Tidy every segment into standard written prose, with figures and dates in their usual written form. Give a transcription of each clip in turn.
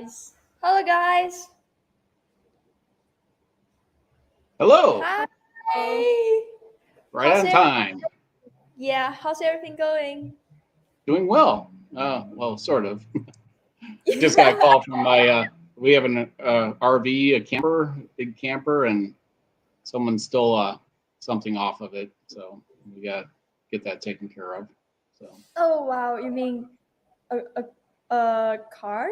guys. Hello, guys. Hello. Hi. Right on time. Yeah, how's everything going? Doing well. Well, sort of. Just got a call from my. We have an RV, a camper, big camper, and someone stole something off of it. So we got to get that taken care of. So. Oh wow, you mean a car?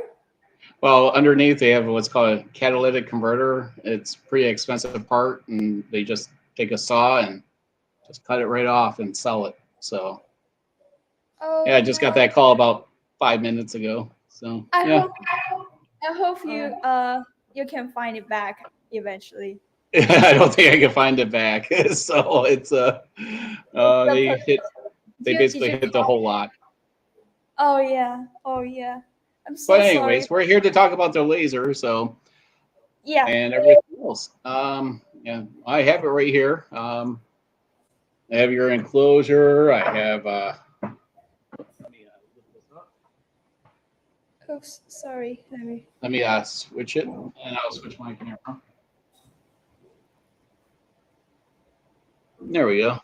Well, underneath they have what's called a catalytic converter. It's a pretty expensive part, and they just take a saw and just cut it right off and sell it. So. Oh, Yeah, I just got that call about 5 minutes ago. So yeah. I hope you can find it back eventually. I don't think I can find it back. So it's they basically hit the whole lot. Oh yeah. I'm so But anyways, sorry. we're here to talk about the laser. So Yeah. and everything else. Yeah, I have it right here. I have your enclosure. I have. Let me look this up. Oops, sorry. Let me switch it, and I'll switch my camera. There we go.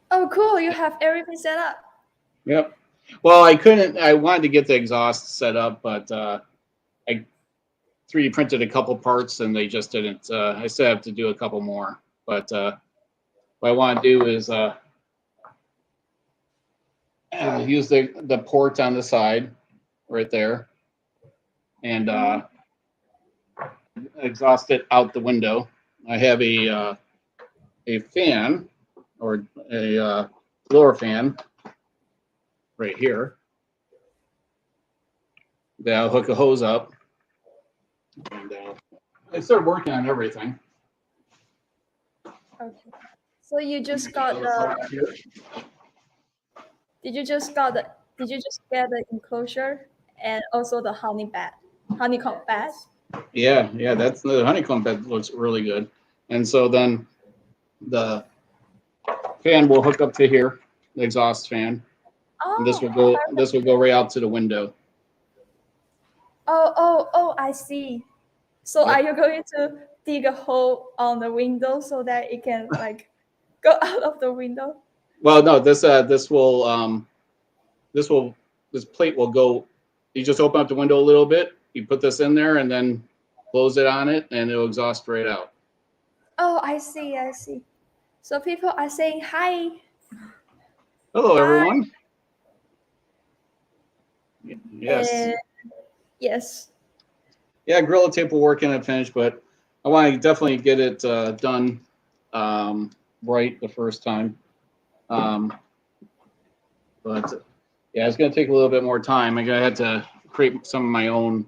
Oh, cool! You have everything set up. Yep. Well, I couldn't. I wanted to get the exhaust set up, but I 3D printed a couple parts, and they just didn't. I still have to do a couple more. But what I want to do is use the port on the side, right there, and exhaust it out the window. I have a fan or a blower fan right here that I'll hook a hose up. And I started working on everything. Okay. So you just got the. Did you just get the enclosure and also the honeycomb bed? Yeah, that's the honeycomb bed looks really good. And so then the fan will hook up to here, the exhaust fan. And this will go right out to the window. Oh, I see. So Yep. are you going to dig a hole on the window so that it can like go out of the window? Well, no, this plate will go. You just open up the window a little bit. You put this in there and then close it on it, and it'll exhaust right out. Oh, I see. So people are saying hi. Hello, Hi. everyone. Yes. Yes. Yeah, Gorilla Tape will work in and finish, but I want to definitely get it done right the first time. But yeah, it's going to take a little bit more time. I had to create some of my own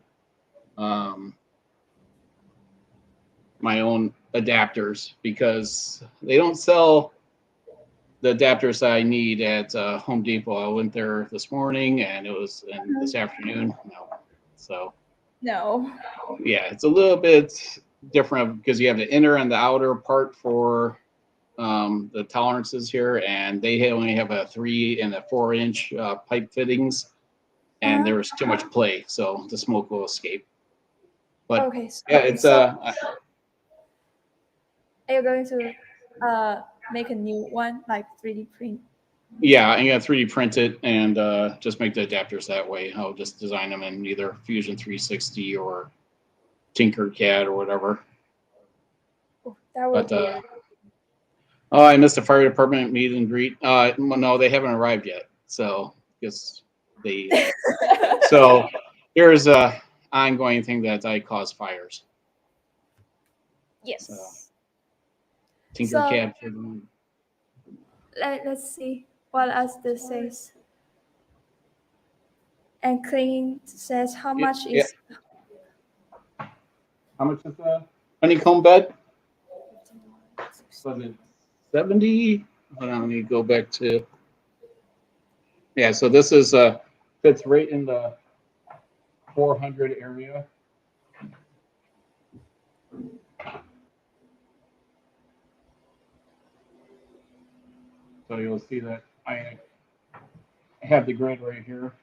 adapters because they don't sell the adapters that I need at Home Depot. I went there this morning and this afternoon. No, so no. Yeah, it's a little bit different because you have the inner and the outer part for the tolerances here, and they only have a 3 and a 4-inch pipe fittings, and there was too much play, so the smoke will escape. But okay, so yeah, it's are you going to make a new one, like 3D print? Yeah, I'm gonna 3D print it and just make the adapters that way. I'll just design them in either Fusion 360 or Tinkercad or whatever. Oh, that would be. Oh, I missed a fire department meet and greet. No, they haven't arrived yet. So guess they. So there's a ongoing thing that I cause fires. Yes. So, Tinkercad. Let's see what else this says. And Clean says how much is. How much is the honeycomb bed? 70. Hold on, let me go back to. Yeah, so this is fits right in the 400 area. So you'll see that I have the grid right here.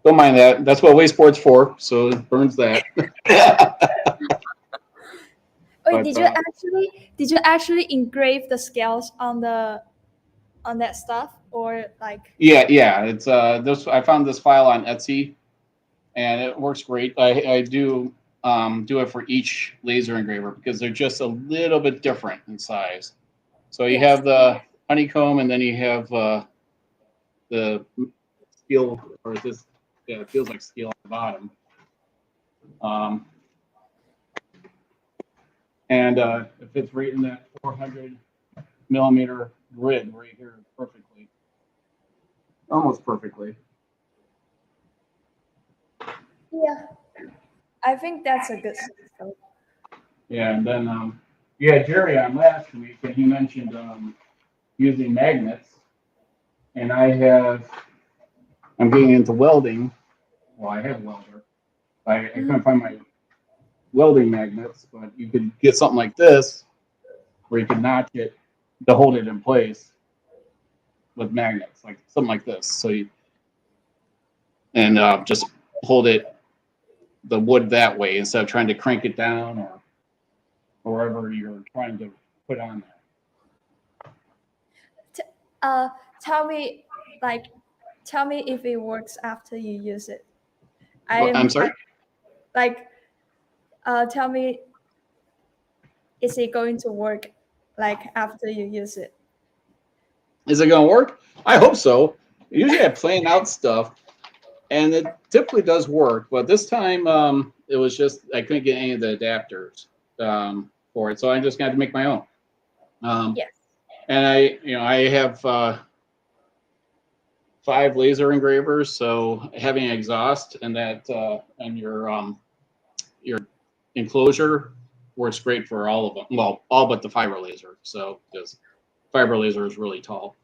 Don't mind that. That's what wasteboard's for. So it burns that. Wait, But, did you actually engrave the scales on that stuff, or like? yeah. It's this. I found this file on Etsy, and it works great. I do it for each laser engraver because they're just a little bit different in size. So you Yes. have the honeycomb, and then you have the steel, or this. Yeah, it feels like steel on the bottom. And it fits right in that 400 millimeter grid right here perfectly, almost perfectly. Yeah, I think that's a good system. Yeah, and then Jerry on last week, and he mentioned using magnets, and I'm getting into welding. Well, I have a welder. I couldn't find my welding magnets, but you could get something like this where you could notch it to hold it in place with magnets, like something like this. So you just hold the wood that way instead of trying to crank it down or wherever you're trying to put on there. Tell me, tell me if it works after you use it. I'm sorry? Tell me, is it going to work after you use it? Is it going to work? I hope so. Usually I plan out stuff, and it typically does work. But this time, it was just I couldn't get any of the adapters for it, so I just got to make my own. Yes. And I have 5 laser engravers, so having an exhaust and that and your enclosure works great for all of them. Well, all but the fiber laser. So because fiber laser is really tall,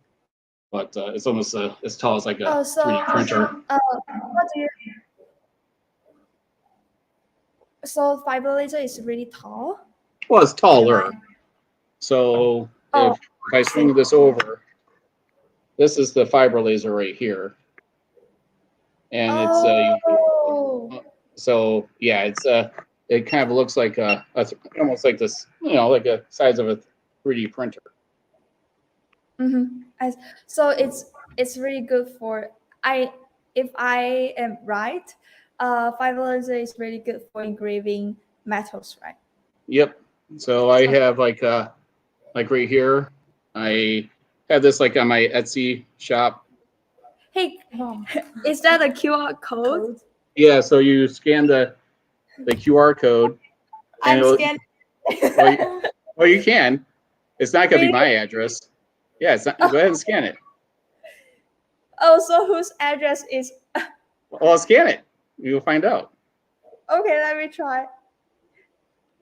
but it's almost as tall as like a 3D printer. What do you? So fiber laser is really tall. Well, it's taller. So if I swing this over, this is the fiber laser right here, and it's so yeah, it kind of looks like almost like this, like a size of a 3D printer. So it's really good for if I am right, fiber laser is really good for engraving metals, right? Yep. So I have like right here, I have this like on my Etsy shop. Hey, is that a QR code? Yeah. So you scan the QR code. I'm scanning. Well, you can. It's not gonna be my address. Yeah, it's not. Go ahead and scan it. Oh, so whose address is? Well, scan it. You'll find out. Okay, let me try.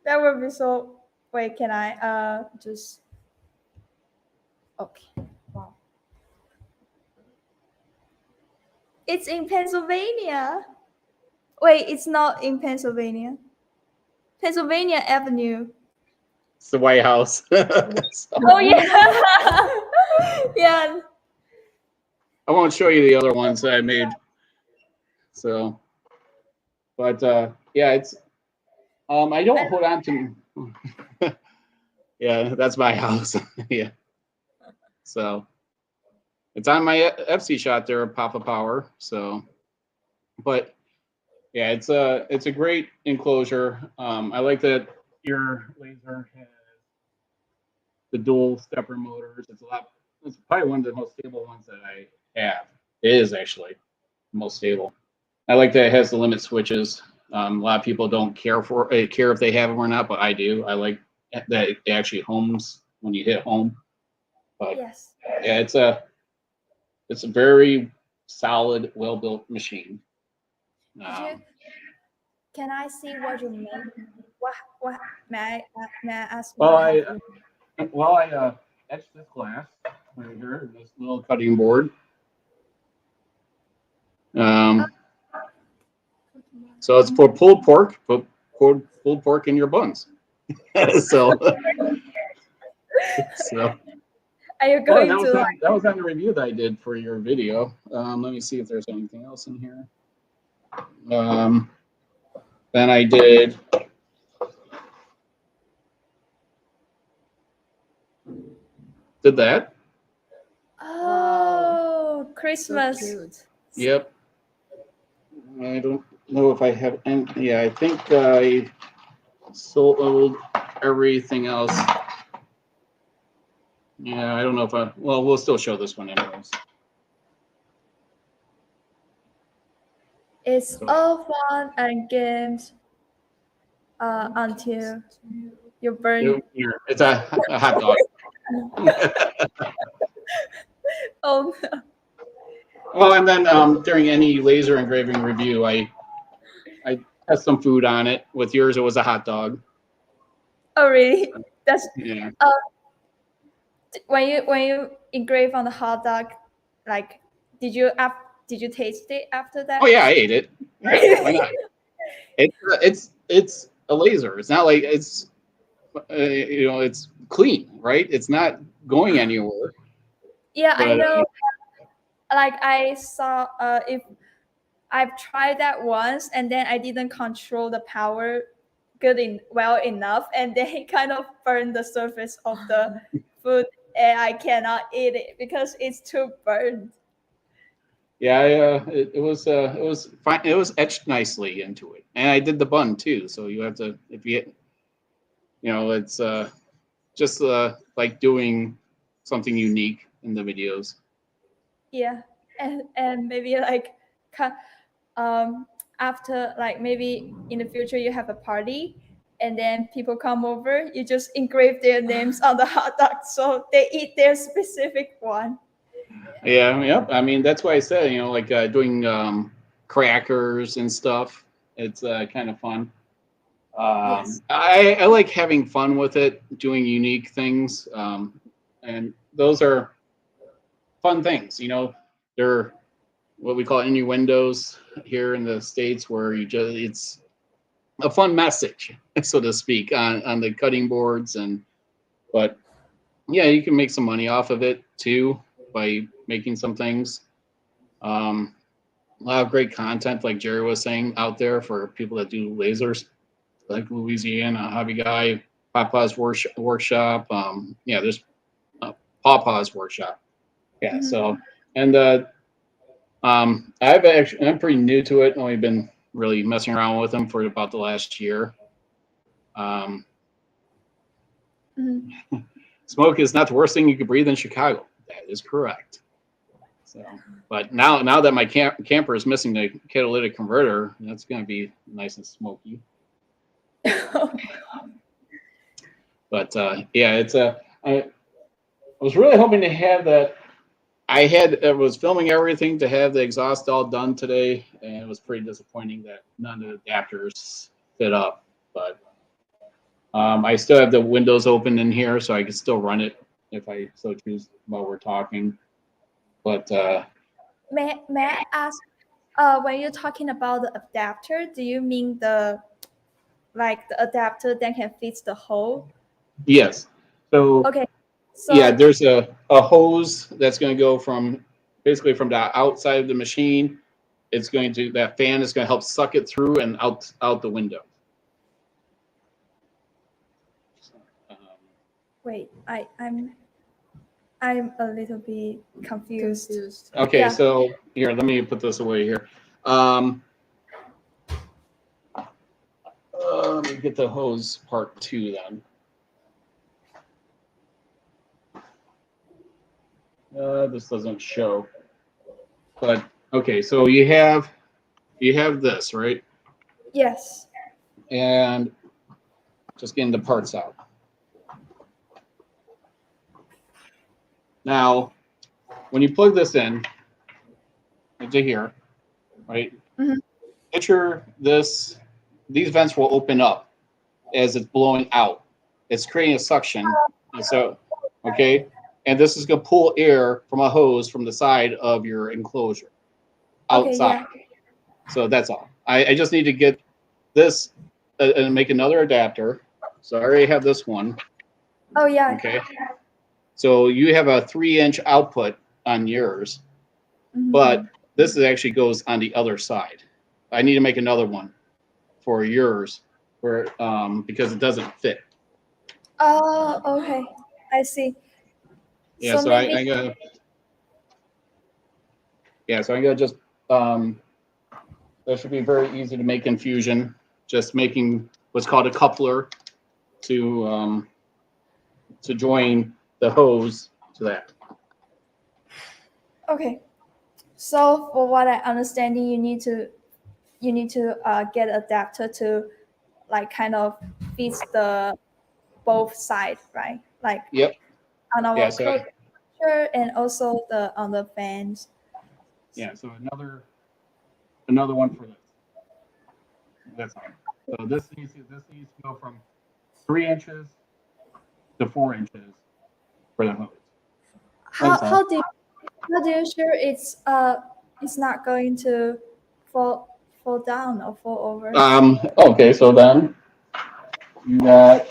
That would be so. Wait, can I just? Okay. Wow. It's in Pennsylvania. Wait, it's not in Pennsylvania. Pennsylvania Avenue. It's the White House. Oh yeah. Yeah. I won't show you the other ones that I made. So, but yeah, it's I don't hold on to. Yeah, that's my house. Yeah. So it's on my FC shot there, Papa Power. So, but yeah, it's a great enclosure. I like that your laser has the dual stepper motors. It's probably one of the most stable ones that I have. It is actually the most stable. I like that it has the limit switches. A lot of people don't care if they have them or not, but I do. I like that it actually homes when you hit home. But yes. Yeah, it's a very solid, well built machine. Can I see what you made? What may I ask? Well, I etched this glass right here, this little cutting board. So it's for pulled pork, but pulled pork in your buns. so. Are you going that was on the review that I did for your video. Let me see if there's anything else in here. Then I did that. Oh, So Christmas. cute. Yep. I don't know if I have any. Yeah, I think I sold everything else. Yeah, I don't know if I. Well, we'll still show this one anyways. It's all fun and games until you burn. Here, it's a hot dog. Oh, Well, and then during any laser engraving review, I test some food on it. With yours, it was a hot dog. oh really? That's Yeah. when you engrave on the hot dog. Like, did you taste it after that? Oh yeah, I ate it. Yeah, why not? It's a laser. It's not like it's it's clean, right? It's not going anywhere. Yeah, I But know. Like I saw, if I've tried that once, and then I didn't control the power well enough, and then it kind of burned the surface of the food, and I cannot eat it because it's too burned. yeah, it was fine. It was etched nicely into it, and I did the bun too. So you have to if it's just like doing something unique in the videos. Yeah, and maybe like, after, like, maybe in the future you have a party, and then people come over, you just engrave their names on the hot dog so they eat their specific one. Yeah, yep. I mean, that's why I said, like doing crackers and stuff. It's kind of fun. Yes. I like having fun with it, doing unique things, and those are fun things. They're what we call innuendos here in the States, where it's a fun message, so to speak, on the cutting boards, but yeah, you can make some money off of it too by making some things. A lot of great content, like Jerry was saying, out there for people that do lasers, like Louisiana Hobby Guy, Papa's workshop. Yeah, there's Papa's workshop. Yeah. Mhm. So, and I'm pretty new to it. Only been really messing around with them for about the last year. Um, Mhm. Smoke is not the worst thing you could breathe in Chicago. That is correct. So, but now that my camper is missing the catalytic converter, that's going to be nice and smoky. But yeah, I was really hoping to have that. I was filming everything to have the exhaust all done today, and it was pretty disappointing that none of the adapters fit up. But I still have the windows open in here, so I can still run it if I so choose while we're talking. But may I ask, when you're talking about the adapter, do you mean the adapter that can fit the hole? yes, so Okay, yeah, so there's a hose that's going to go from basically from the outside of the machine. That fan is going to help suck it through and out the window. Um, wait, I'm a little bit confused. okay, Yeah. so here, let me put this away here. Let me get the hose part 2 then. This doesn't show, but okay. So you have this, right? Yes. And just getting the parts out. Now, when you plug this in into here, right? Mhm. Picture this. These vents will open up as it's blowing out. It's creating a suction, and so okay. And this is going to pull air from a hose from the side of your enclosure Okay, outside. yeah. So that's all. I just need to get this and make another adapter. So I already have this one. Oh yeah. Okay. So you have a 3-inch output on yours, Mhm. but this actually goes on the other side. I need to make another one for yours, because it doesn't fit. Oh, okay. I see. Yeah, So so maybe I gotta. Yeah, so I gotta just. That should be very easy to make in Fusion. Just making what's called a coupler to join the hose to that. okay. So for what I understanding, you need to get adapter to like kind of fits the both side, right? Like Yep. on Yeah. our So culture and also the on the fans. yeah. So another one for this. That's all. So this needs to go from 3 inches to 4 inches for the hose. That's all. How do you sure it's not going to fall down or fall over? Okay. So then you got.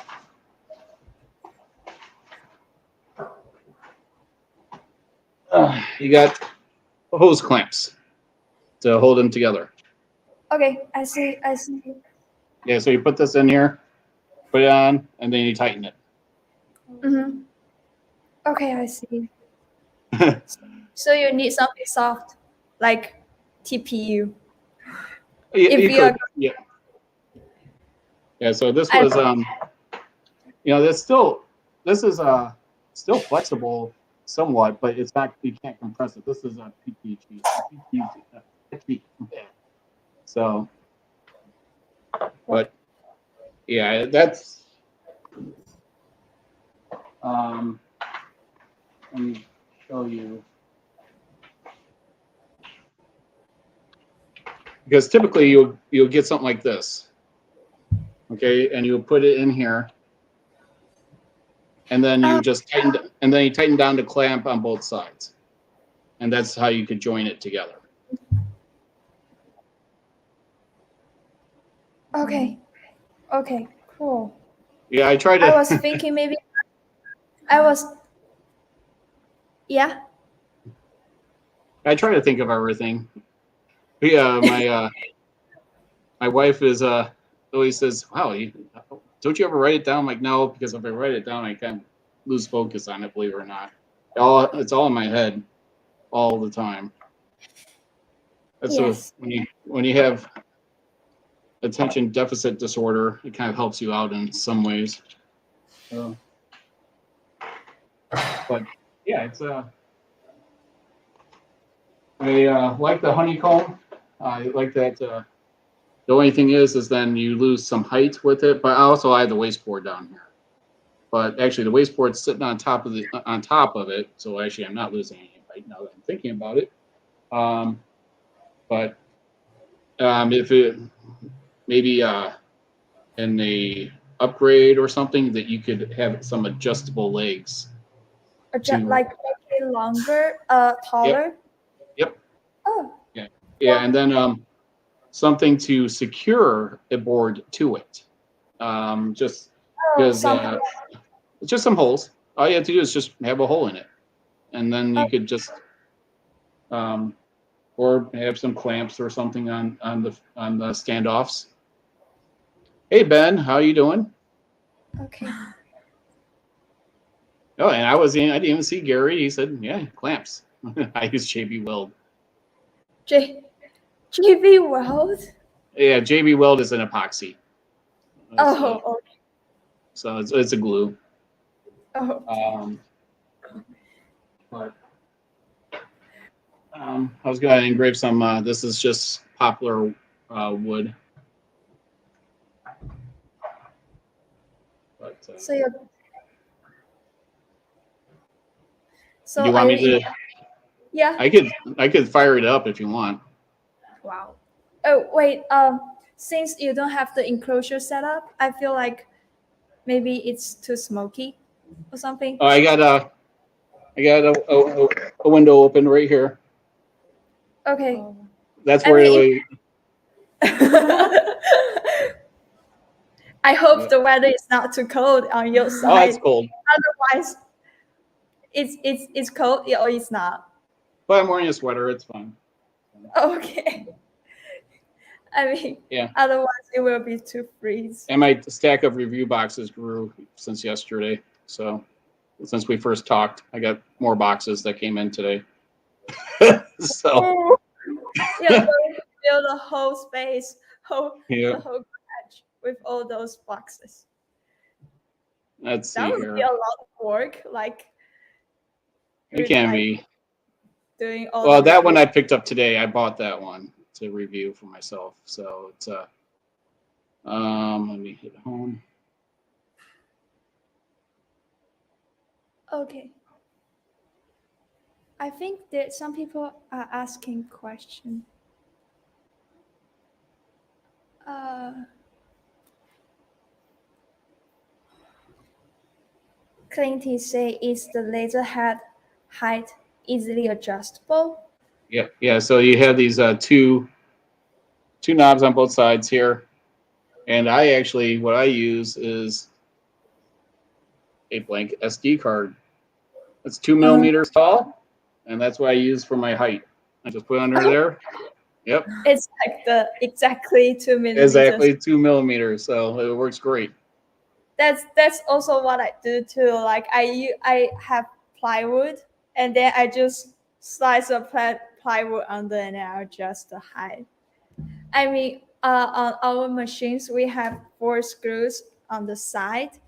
You got hose clamps to hold them together. Okay, I see. I see. Yeah, so you put this in here, put it on, and then you tighten it. Mm-hmm. Okay, I see. So you need something soft, like TPU. If You you are, could, yeah. Yeah, so this I was, this is still flexible somewhat, but it's not, you can't compress it. This is a PTG. So, but yeah, that's, let me show you. Because typically you'll get something like this, okay, and you'll put it in here, and then you just tighten down the clamp on both sides, and that's how you could join it together. okay. Okay, cool. Yeah, I tried I was to. thinking maybe I was yeah. I try to think of everything. Yeah, my wife is always says, "Wow, don't you ever write it down?" I'm like, no, because if I write it down, I kind of lose focus on it. Believe it or not, it's all in my head all the time. That's so Yes. when you have attention deficit disorder, it kind of helps you out in some ways. So, but yeah, it's I like the honeycomb. I like that. The only thing is then you lose some height with it. But also I have the wasteboard down here. But actually, the wasteboard's sitting on top of it. So actually, I'm not losing any height now that I'm thinking about it. But if it maybe in the upgrade or something that you could have some adjustable legs to. Like make it longer, Yep. taller. Yep. Oh, Yeah. Yeah, and then something to secure a board to it. Just oh, because it's just some holes. All you have to do is just have a hole in it, and then you could just or have some clamps or something on the standoffs. Hey Ben, how you doing? okay. Oh, and I didn't even see Gary. He said, yeah, clamps. I use JB Weld. JB World. Yeah, JB Weld is an epoxy. Oh, okay. So it's a glue. Oh. But I was going to engrave some. This is just poplar wood. But So you do you want me to? Yeah. I could fire it up if you want. Wow. Oh wait. Since you don't have the enclosure set up, I feel like maybe it's too smoky or something. Oh, I got a window open right here. Okay. That's I where mean, I hope the weather is not too cold on your Oh, it's side. cold. Otherwise, it's cold or it's not. But I'm wearing a sweater. It's fine. Okay. I mean, Yeah. otherwise it will be too freeze. And my stack of review boxes grew since yesterday. So since we first talked, I got more boxes that came in today. So You're going to fill the whole space, yeah, the whole garage with all those boxes. let's That see would be here. a lot of work, like It can like be. doing all Well, the that one review. I picked up today. I bought that one to review for myself. So it's let me hit home. Okay. I think that some people are asking questions. Clinty say, is the laser head height easily adjustable? Yep. Yeah. So you have these two knobs on both sides here, and I actually what I use is a blank SD card. It's 2 millimeters tall, and that's what I use for my height. I just put it under there. Yep. It's like the exactly 2 millimeters. Exactly 2 millimeters. So it works great. That's also what I do too. Like I have plywood, and then I just slice a plywood under, and then I adjust the height. I mean, on our machines we have 4 screws on the side,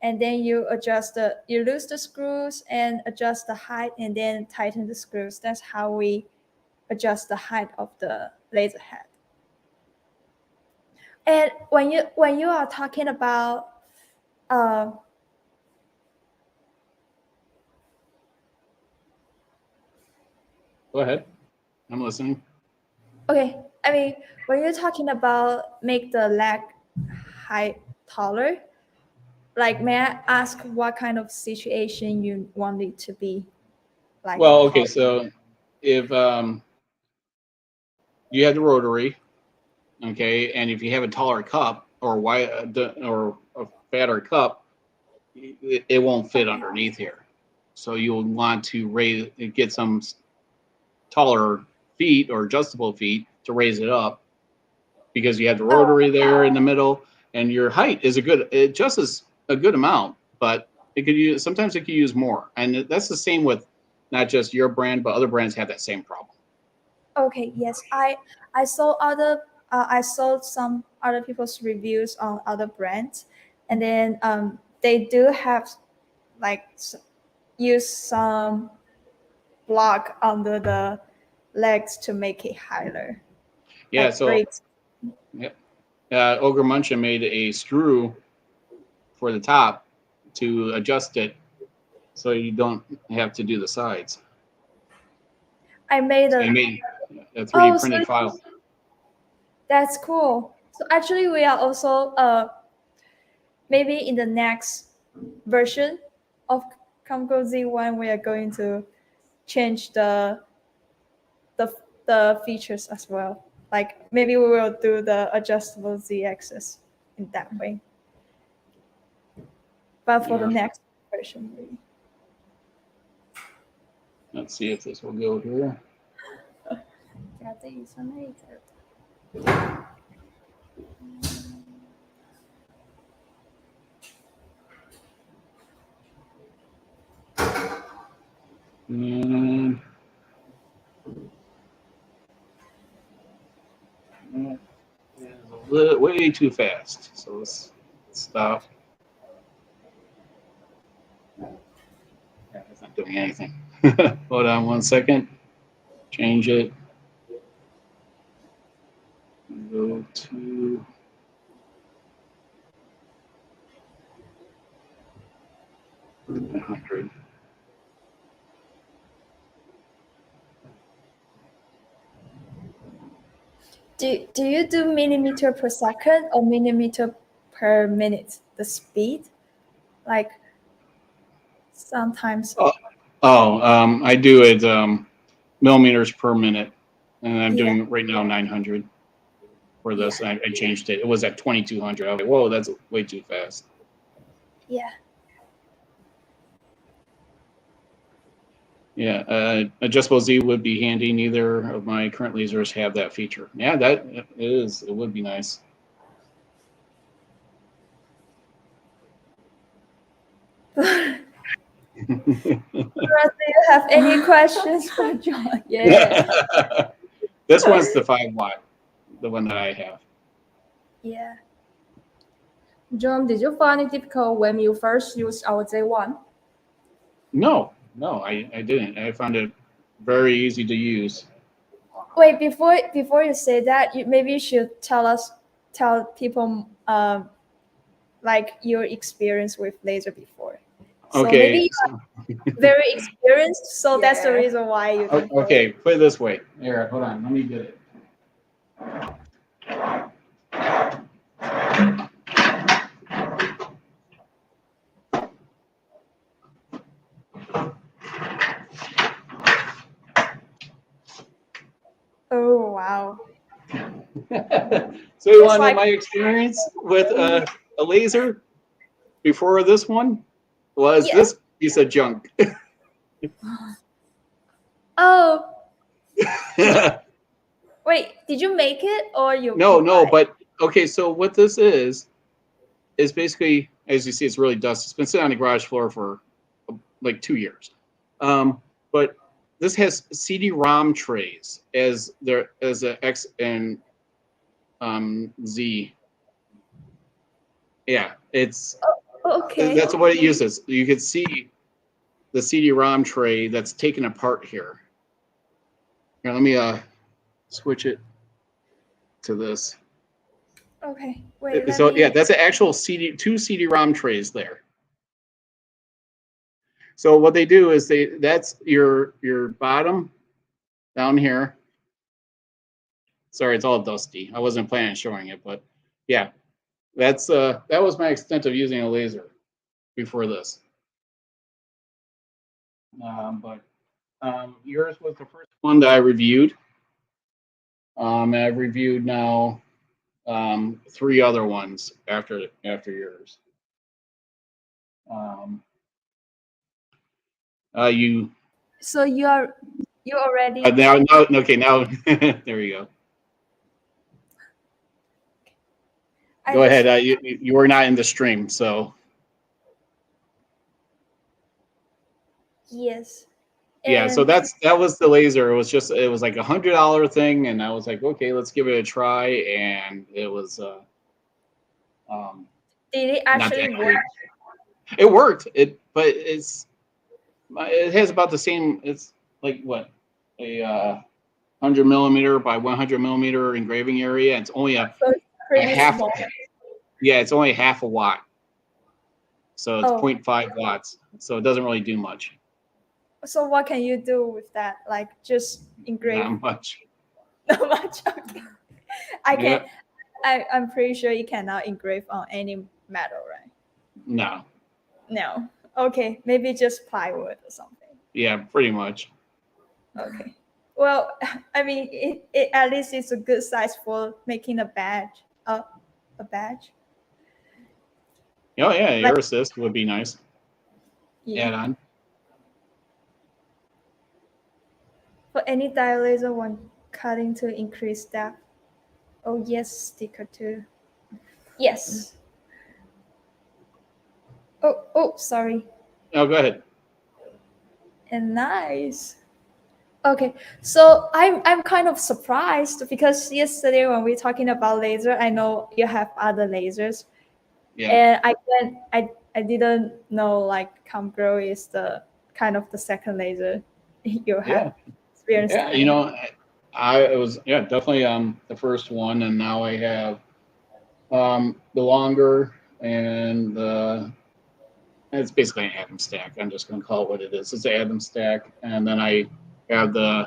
and then you lose the screws and adjust the height, and then tighten the screws. That's how we adjust the height of the laser head. And when you are talking about uh, Go ahead. I'm listening. okay, I mean, when you're talking about make the leg height taller, like, may I ask what kind of situation you want it to be? Like, Well, okay. taller? So if you have the rotary, okay, and if you have a taller cup or or a fatter cup, it won't fit underneath here. So you'll want to get some taller feet or adjustable feet to raise it up because you have the Oh, rotary there in the middle, and your height is just as a good amount, but sometimes it could use more, and that's the same with not just your brand, but other brands have that same problem. okay. Yes, I saw I saw some other people's reviews on other brands, and then they do have like use some block under the legs to make it higher. Yeah, Like so braids. yep. Ogre Munchin made a screw for the top to adjust it so you don't have to do the sides. I made So a he made a 3D oh, so printed file. that's cool. So actually, we are also maybe in the next version of Comgo Z1, we are going to change the the features as well. Like maybe we will do the adjustable Z-axis in that way. But for the Yeah. next version, maybe. Let's see if this will go here. And it's a little, way too fast. So let's stop. Yeah, it's not doing anything. Hold on 1 second. Change it. Go to 100. Do you do millimeter per second or millimeter per minute? The speed, like sometimes. I do it millimeters per minute, and I'm Yeah, doing right now 900 for yeah, this. I changed it. It was at 2200. I was like, whoa, that's way too fast. yeah. Yeah, adjustable Z would be handy. Neither of my current lasers have that feature. Yeah, that it is. It would be nice. Do you have any questions for John? Yeah. This one's the 5-watt, the one that I have. Yeah. John, did you find it difficult when you first used our Z1? No, I didn't. I found it very easy to use. Wait, before you say that, maybe you should tell people like your experience with laser before. So Okay. maybe you're very experienced, so that's the Yeah. reason why you don't. Okay, put it this way. Here, hold on. Let me get it. Oh wow. So you It's want to know like- my experience with a laser before this one? Was Yeah. this piece of junk? Oh wait, did you make it or you? No, but okay. So what this is basically, as you see, it's really dusty. It's been sitting on the garage floor for like 2 years. But this has CD-ROM trays as a X and Z. Yeah, it's Okay. that's what it uses. You can see the CD-ROM tray that's taken apart here. Here, let me switch it to this. Okay. Wait. So yeah, that's an actual two CD-ROM trays there. So what they do is that's your bottom down here. Sorry, it's all dusty. I wasn't planning on showing it, but yeah, that was my extent of using a laser before this. But yours was the first one that I reviewed. I've reviewed now 3 other ones after yours. So you already. Now okay, now there we go. Go ahead. You were not in the stream, so Yes. yeah. So And that was the laser. It was like $100 thing, and I was like, okay, let's give it a try, and it was did it not actually that work? great. It worked. But it has about the same. It's like what a 100 millimeter by 100 millimeter engraving area. It's only a Pretty half. small. Yeah, it's only half a watt. So it's Oh. 0.5 watts. So it doesn't really do much. So what can you do with that? Like just engrave? Not much. Not much. Okay. I can. Yeah. I'm pretty sure you cannot engrave on any metal, right? No. No. Okay. Maybe just plywood or something. Yeah, pretty much. Okay. Well, I mean, it at least it's a good size for making a badge. A badge. Oh yeah, Like- air assist would be nice. Yeah. Add on. For any dial laser when cutting to increase depth. Oh yes, sticker too. Yes. Oh, sorry. Oh, go ahead. And nice. Okay, so I'm kind of surprised because yesterday when we were talking about laser, I know you have other lasers, Yeah. and I didn't know like Comgrow is the kind of the second laser you have Yeah. experienced. Yeah. You know, it was definitely the first one, and now I have the longer and it's basically an ATOMSTACK. I'm just going to call it what it is. It's an ATOMSTACK, and then I have the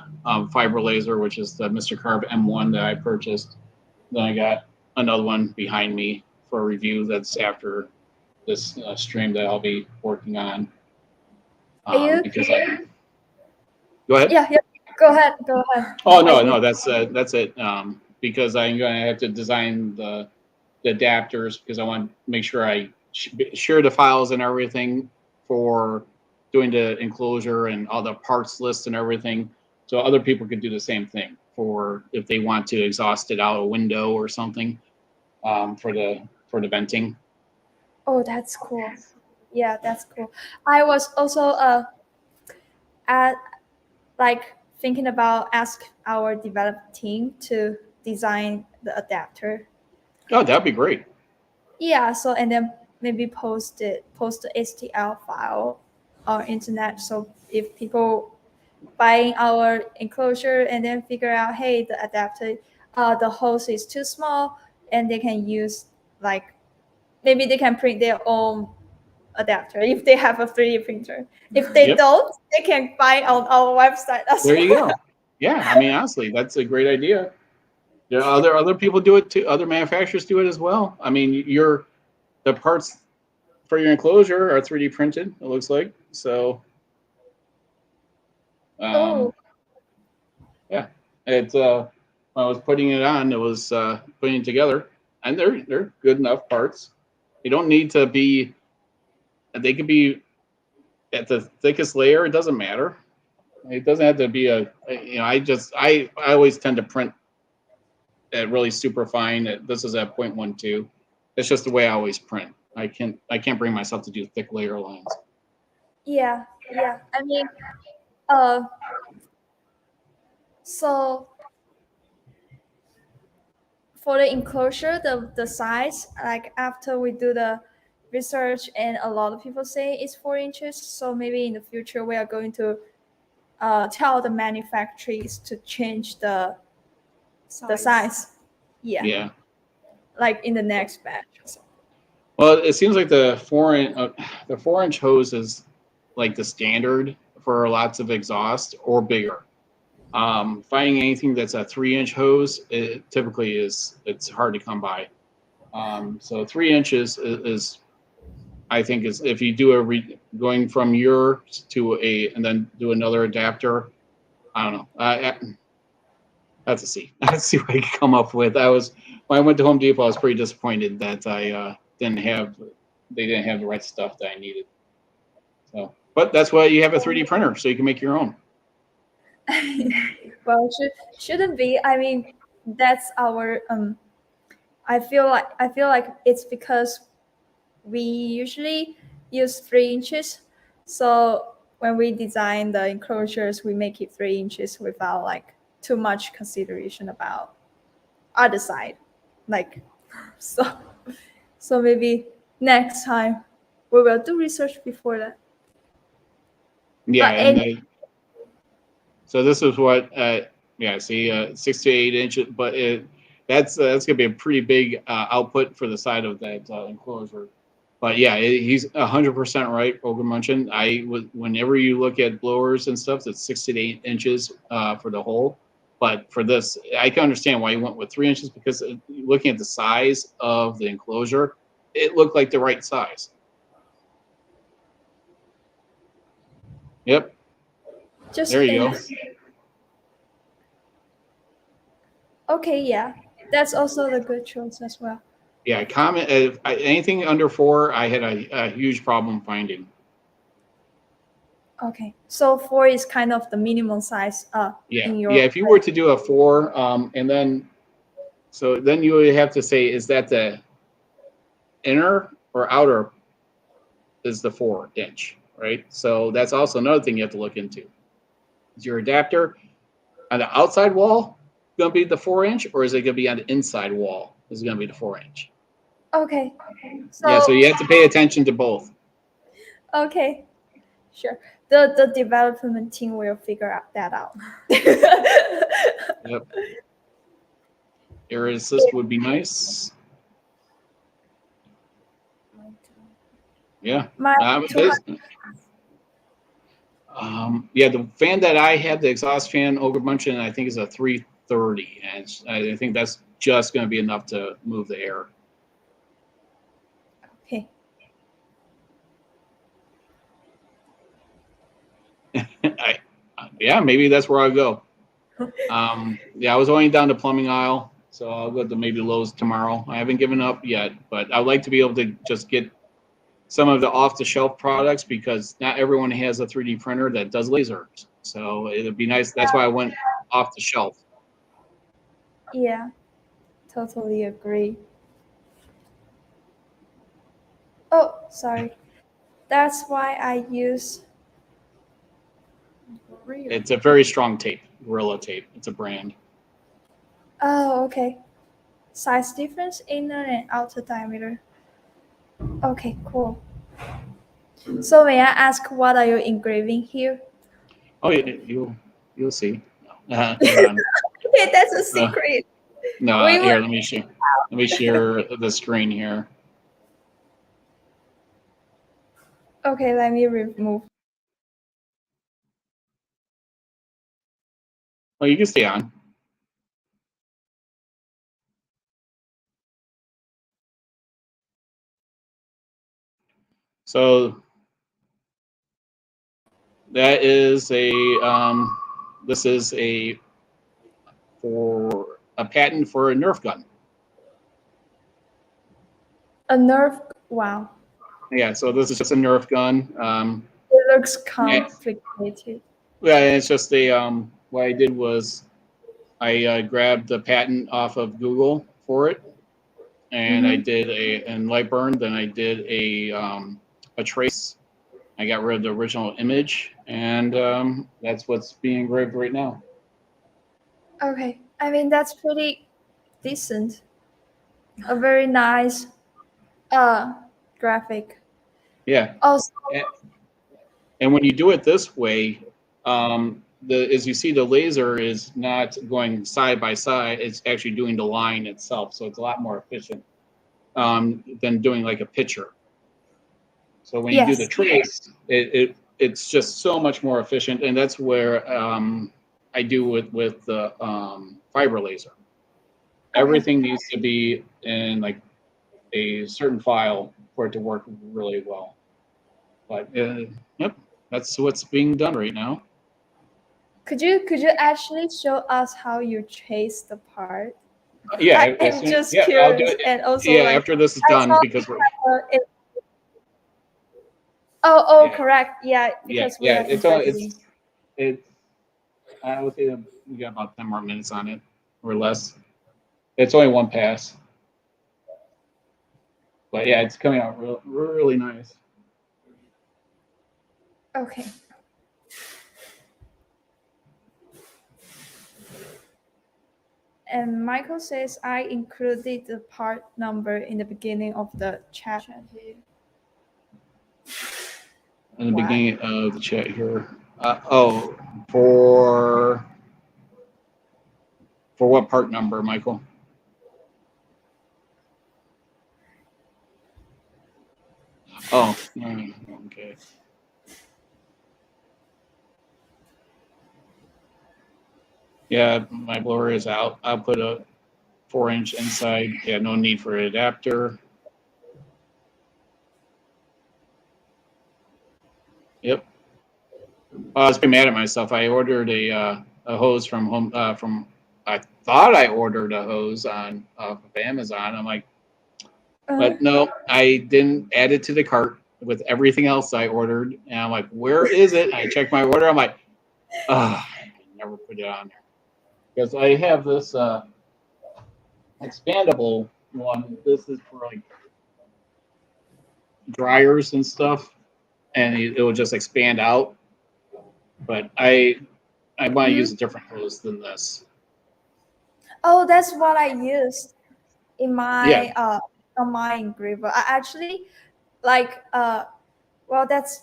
fiber laser, which is the Mr. Carb M1 that I purchased. Then I got another one behind me for review. That's after this stream that I'll be working on. Because go ahead. Yeah. Go ahead. Oh no, that's it. Because I'm going to have to design the adapters because I want to make sure I share the files and everything for doing the enclosure and all the parts list and everything, so other people could do the same thing for if they want to exhaust it out a window or something, for the venting. Oh, that's cool. Yeah, that's cool. I was also at like thinking about ask our development team to design the adapter. Oh, that'd be great. Yeah, so and then maybe post the STL file on internet. So if people buying our enclosure and then figure out, hey, the adapter, the hose is too small, and they can use like maybe they can print their own adapter if they have a 3D printer. If they Yep. don't, they can buy on our website as There well. you go. Yeah, I mean, honestly, that's a great idea. There are other people do it too. Other manufacturers do it as well. I mean, the parts for your enclosure are 3D printed. It looks like so. Oh, Yeah, it's when I was putting it on, it was putting it together, and they're good enough parts. You don't need to be. They could be at the thickest layer. It doesn't matter. It doesn't have to be I always tend to print at really super fine. This is at 0.12. It's just the way I always print. I can't bring myself to do thick layer lines. yeah, yeah. I mean, uh, so for the enclosure, the size, like after we do the research, and a lot of people say it's 4 inches. So maybe in the future we are going to tell the manufacturers to change the size. Yeah, Yeah. like in the next batch. Well, it seems like the 4-inch hose is like the standard for lots of exhaust or bigger. Finding anything that's a 3-inch hose, it typically it's hard to come by. So 3 inches is I think is if you do going from yours to and then do another adapter. I don't know. That's a C. Let's see what I can come up with. When I went to Home Depot, I was pretty disappointed that I didn't have the right stuff that I needed. So, but that's why you have a 3D printer, so you can make your own. Well, shouldn't be. I mean, that's our I feel like it's because we usually use 3 inches. So when we design the enclosures, we make it 3 inches without like too much consideration about other side. Like so maybe next time we will do research before that. Yeah, But so this is what see 6 to 8 inches, but that's gonna be a pretty big output for the side of that enclosure. But yeah, he's 100% right, Ogermunchin. Whenever you look at blowers and stuff, that's 6 to 8 inches for the hole. But for this, I can understand why you went with 3 inches because looking at the size of the enclosure, it looked like the right size. Yep. just There you go. Okay, yeah, that's also the good choice as well. Yeah, anything under 4, I had a huge problem finding. Okay, so 4 is kind of the minimum size. Yeah, In your if you were to do a 4, and then you would have to say, is that the inner or outer is the 4-inch, right? So that's also another thing you have to look into. Is your adapter on the outside wall going to be the 4-inch, or is it going to be on the inside wall? Is it going to be the 4-inch? Okay. So you have to pay attention to both. Okay, sure. The development team will figure that out. Yep. Error assist would be nice. Yeah. The fan that I had, the exhaust fan, Ogermunchin, I think is a 330, and I think that's just going to be enough to move the air. Okay. Maybe that's where I'll go. I was only down to plumbing aisle, so I'll go to maybe Lowe's tomorrow. I haven't given up yet, but I'd like to be able to just get some of the off-the-shelf products because not everyone has a 3D printer that does lasers. So it'd be nice. That's why I went off the shelf. Yeah, totally agree. Oh, sorry. That's why I use. It's a very strong tape, Gorilla Tape. It's a brand. Oh, okay. Size difference, inner and outer diameter. Okay, cool. So may I ask what are you engraving here? Oh, you'll see. Hold on. Okay, that's a secret. No, We here. will. Let me share the screen here. Okay, let me remove. Oh, you can stay on. So that is a this is a patent for a Nerf gun. A Nerf. Wow, Yeah, so this is just a Nerf gun. it looks complicated. Yeah, it's just a what I did was I grabbed the patent off of Google for it, and I did in Lightburn. Then I did a trace. I got rid of the original image, and that's what's being engraved right now. Okay, I mean that's pretty decent. A very nice graphic. Yeah, Also, and when you do it this way, as you see, the laser is not going side by side; it's actually doing the line itself, so it's a lot more efficient than doing like a picture. So when you do the yes. trace, it's just so much more efficient, and that's where I do with the fiber laser. Everything needs to be in like a certain file for it to work really well. But yep, that's what's being done right now. Could you actually show us how you trace the part? Yeah, I'm just yeah, I'll do curious, it. and also Yeah, like after this is I done, saw because we're oh, yeah, correct, yeah, yeah, because we yeah. are engraving. It's. I would say that we got about 10 more minutes on it, or less. It's only one pass, but yeah, it's coming out really nice. Okay. And Michael says I included the part number in the beginning of the chat. In the What? beginning of the chat here. Oh, for what part number, Michael? Oh, okay. Yeah, my blower is out. I'll put a 4-inch inside. Yeah, no need for an adapter. Yep. I was pretty mad at myself. I ordered a hose from home from. I thought I ordered a hose on of Amazon. I'm like, but no, I didn't add it to the cart with everything else I ordered. And I'm like, where is it? I checked my order. I'm like, I never put it on there because I have this expandable one. This is for like dryers and stuff, and it will just expand out. But I want to use a different hose than this. Oh, that's what I used in Yeah, my on my engraver. I actually like well that's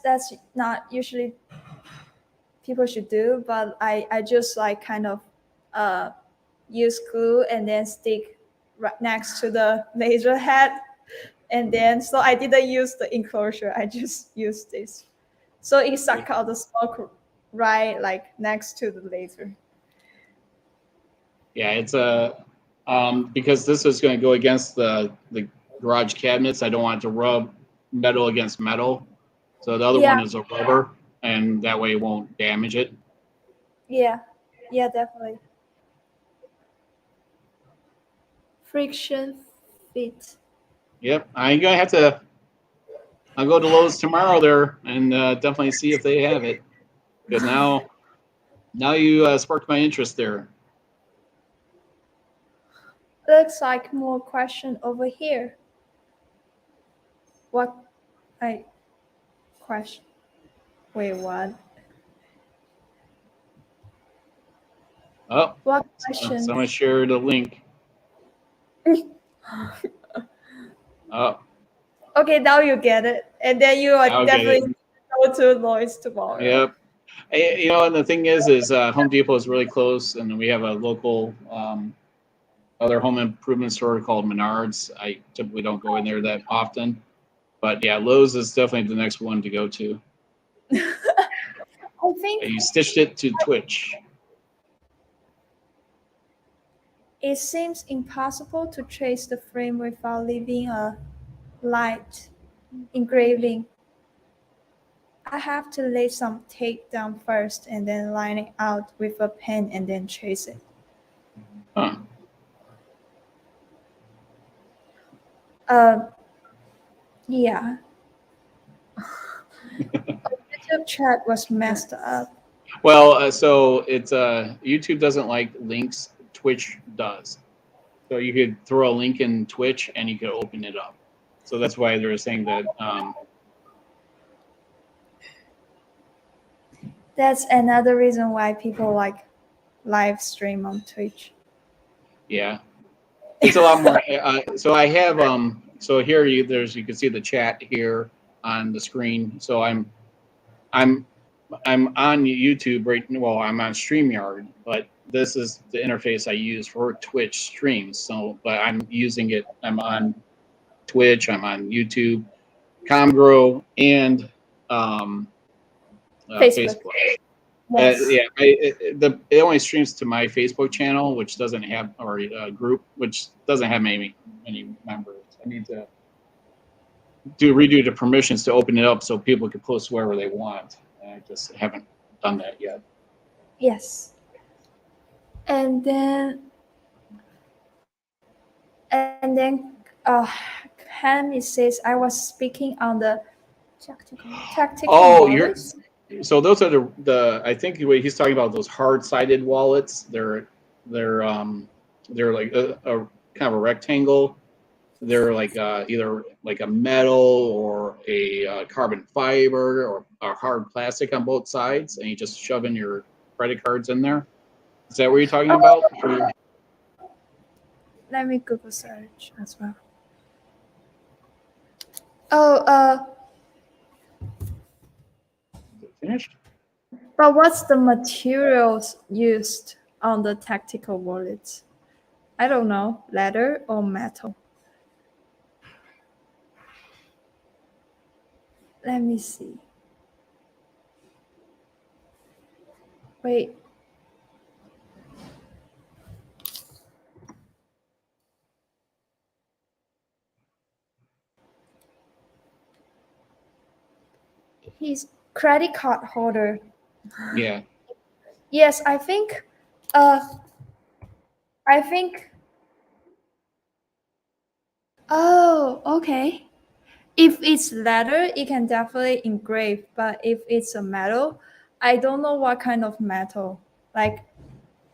not usually people should do, but I just like kind of uh use glue and then stick right next to the laser head, and then so I didn't use the enclosure. I just used this, so it suck out the smoke right like next to the laser. yeah, it's a because this is going to go against the garage cabinets. I don't want it to rub metal against metal, so the other Yeah, one is a rubber, and that way it won't damage it. yeah, yeah, definitely. Friction fit. Yep, I'm gonna have to I'll go to Lowe's tomorrow there and definitely see if they have it. Because now you sparked my interest there. Looks like more question over here. What I question? Wait, what? Oh, What question? someone shared a link. Oh, Okay, now you get it, and then you are I'll get it. definitely go to Lois tomorrow. Yep. You know, and the thing is Home Depot is really close, and we have a local other home improvement store called Menards. I typically don't go in there that often, but yeah, Lowe's is definitely the next one to go to. I think You stitched it to Twitch. it seems impossible to trace the frame without leaving a light engraving. I have to lay some tape down first and then line it out with a pen and then trace it. Huh. Yeah. YouTube chat was messed up. Well, so it's YouTube doesn't like links. Twitch does. So you could throw a link in Twitch and you could open it up. So that's why they're saying that. That's another reason why people like live stream on Twitch. Yeah, it's a lot more. So I have So here you can see the chat here on the screen. So I'm on YouTube right. Well, I'm on StreamYard, but this is the interface I use for Twitch streams. So, but I'm using it. I'm on Twitch. I'm on YouTube, Comgrow, and Facebook. Yes. It only streams to my Facebook channel, which doesn't have, or group, which doesn't have many members. I need to redo the permissions to open it up so people can post wherever they want. And I just haven't done that yet. Yes. And then Ham says I was speaking on the tactical wallets. So those are the I think what he's talking about, those hard-sided wallets. They're like a kind of a rectangle. They're like either like a metal or a carbon fiber or a hard plastic on both sides, and you just shove in your credit cards in there. Is that what you're talking about? Let me Google search as well. Oh, Finished? but what's the materials used on the tactical wallets? I don't know, leather or metal. Let me see. Wait. He's credit card holder. Yeah. Yes, I think oh, okay. If it's leather, it can definitely engrave, but if it's a metal, I don't know what kind of metal. Like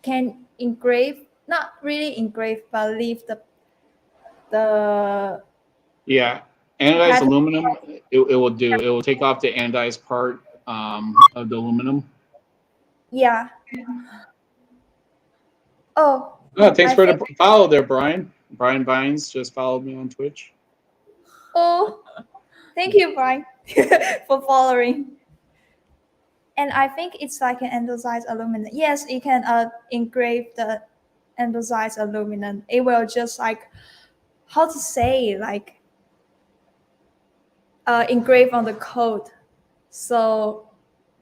can engrave, not really engrave, but leave the Yeah. Anodized pattern. aluminum, it will do. It will take off the anodized part of the aluminum. Yeah. Oh. Thanks for the follow there, Brian. Brian Vines just followed me on Twitch. Oh, thank you, Brian, for following. And I think it's like an andesite aluminum. Yes, you can engrave the andesite aluminum. It will just like, how to say, like engrave on the code. So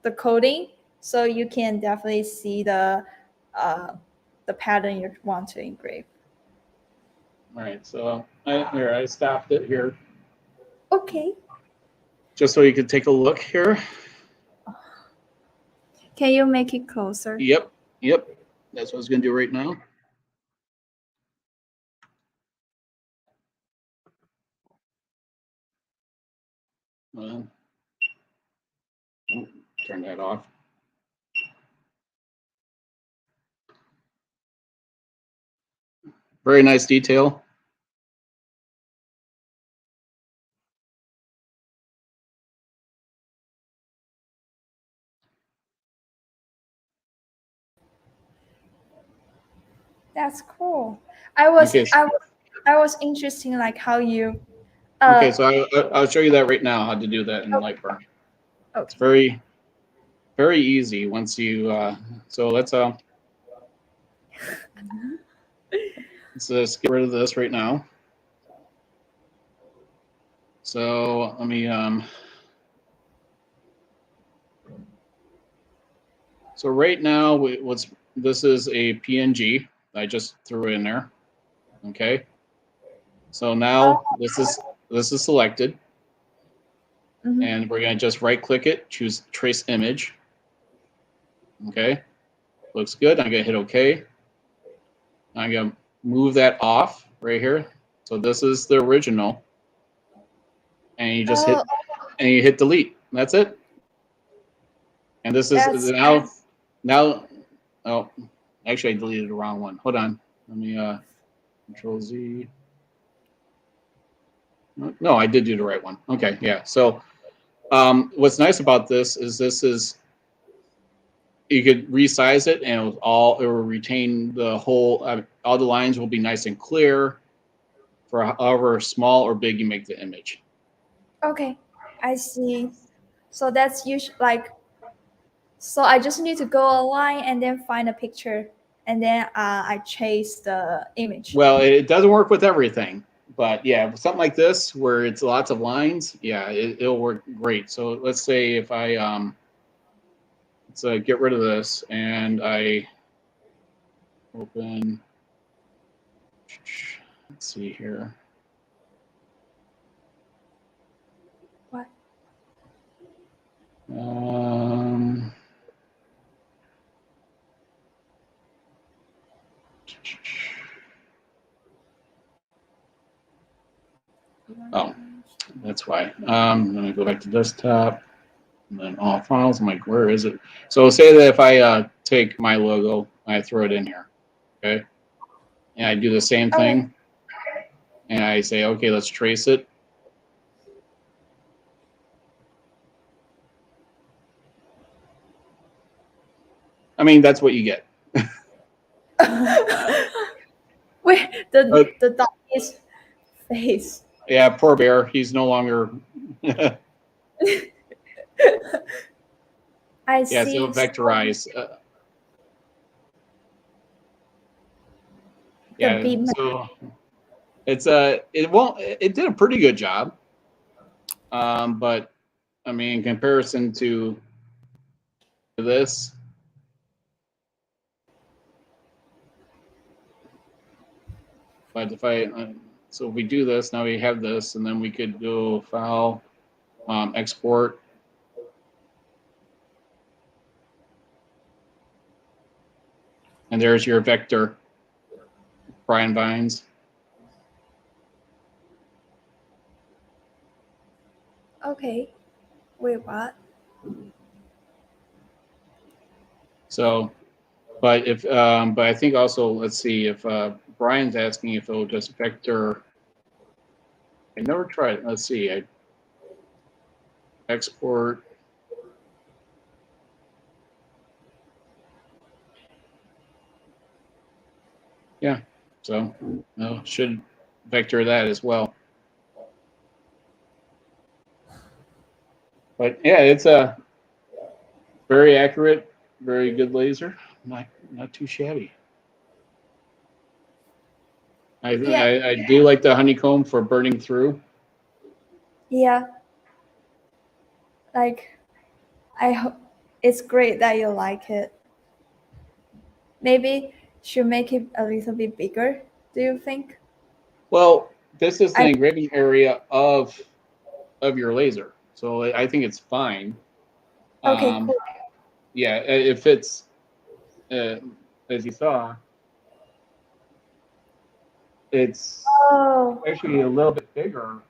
the coding, so you can definitely see the pattern you want to engrave. All right, so I stopped it here. Okay. Just so you could take a look here. Can you make it closer? Yep. That's what I was going to do right now. Turn that off. Very nice detail. That's cool. I was Okay. I was interested in like how you. Okay, so I'll show you that right now, how to do that in Lightburn. Okay. It's very, very easy once you, so let's get rid of this right now. So let me, so right now, this is a PNG. I just threw in there. Okay. So now this is selected. And we're going to just right click it, choose trace image. Okay, looks good. I'm going to hit OK. I'm going to move that off right here. So this is the original. And you just hit delete. That's it. And this is now oh, actually I deleted the wrong one. Hold on. Let me Control Z. No, I did do the right one. Okay, yeah. So what's nice about this is you could resize it and it will retain the whole, all the lines will be nice and clear for however small or big you make the image. Okay, I see. So that's usually like, so I just need to go online and then find a picture and then I chase the image. Well, it doesn't work with everything, but yeah, something like this where it's lots of lines, yeah, it'll work great. So let's say if I, let's get rid of this and I open, let's see here. What? Oh, that's why. I'm going to go back to desktop and then all files. I'm like, where is it? So say that if I take my logo, I throw it in here, okay? And I do the same thing. And I say, okay, let's trace it. I mean, that's what you get. Wait, the doggy's face. Yeah, poor bear. He's no longer. I Yeah, see. so vectorize. Yeah, so it's it did a pretty good job. But I mean, in comparison to this, but if I so if we do this, now we have this, and then we could go file, export. And there's your vector, Brian Vines. Okay. Wait, what? So, but I think also, let's see if Brian's asking if it'll just vector. I never tried it. Let's see. I export. Yeah. So, no, should vector that as well. But yeah, it's a very accurate, very good laser. Not too shabby. I do like the honeycomb for burning through. Yeah. Like, I hope it's great that you like it. Maybe should make it a little bit bigger. Do you think? Well, this is the engraving area of your laser, so I think it's fine. Okay, cool. Yeah, it fits, as you saw. It's actually a little bit bigger.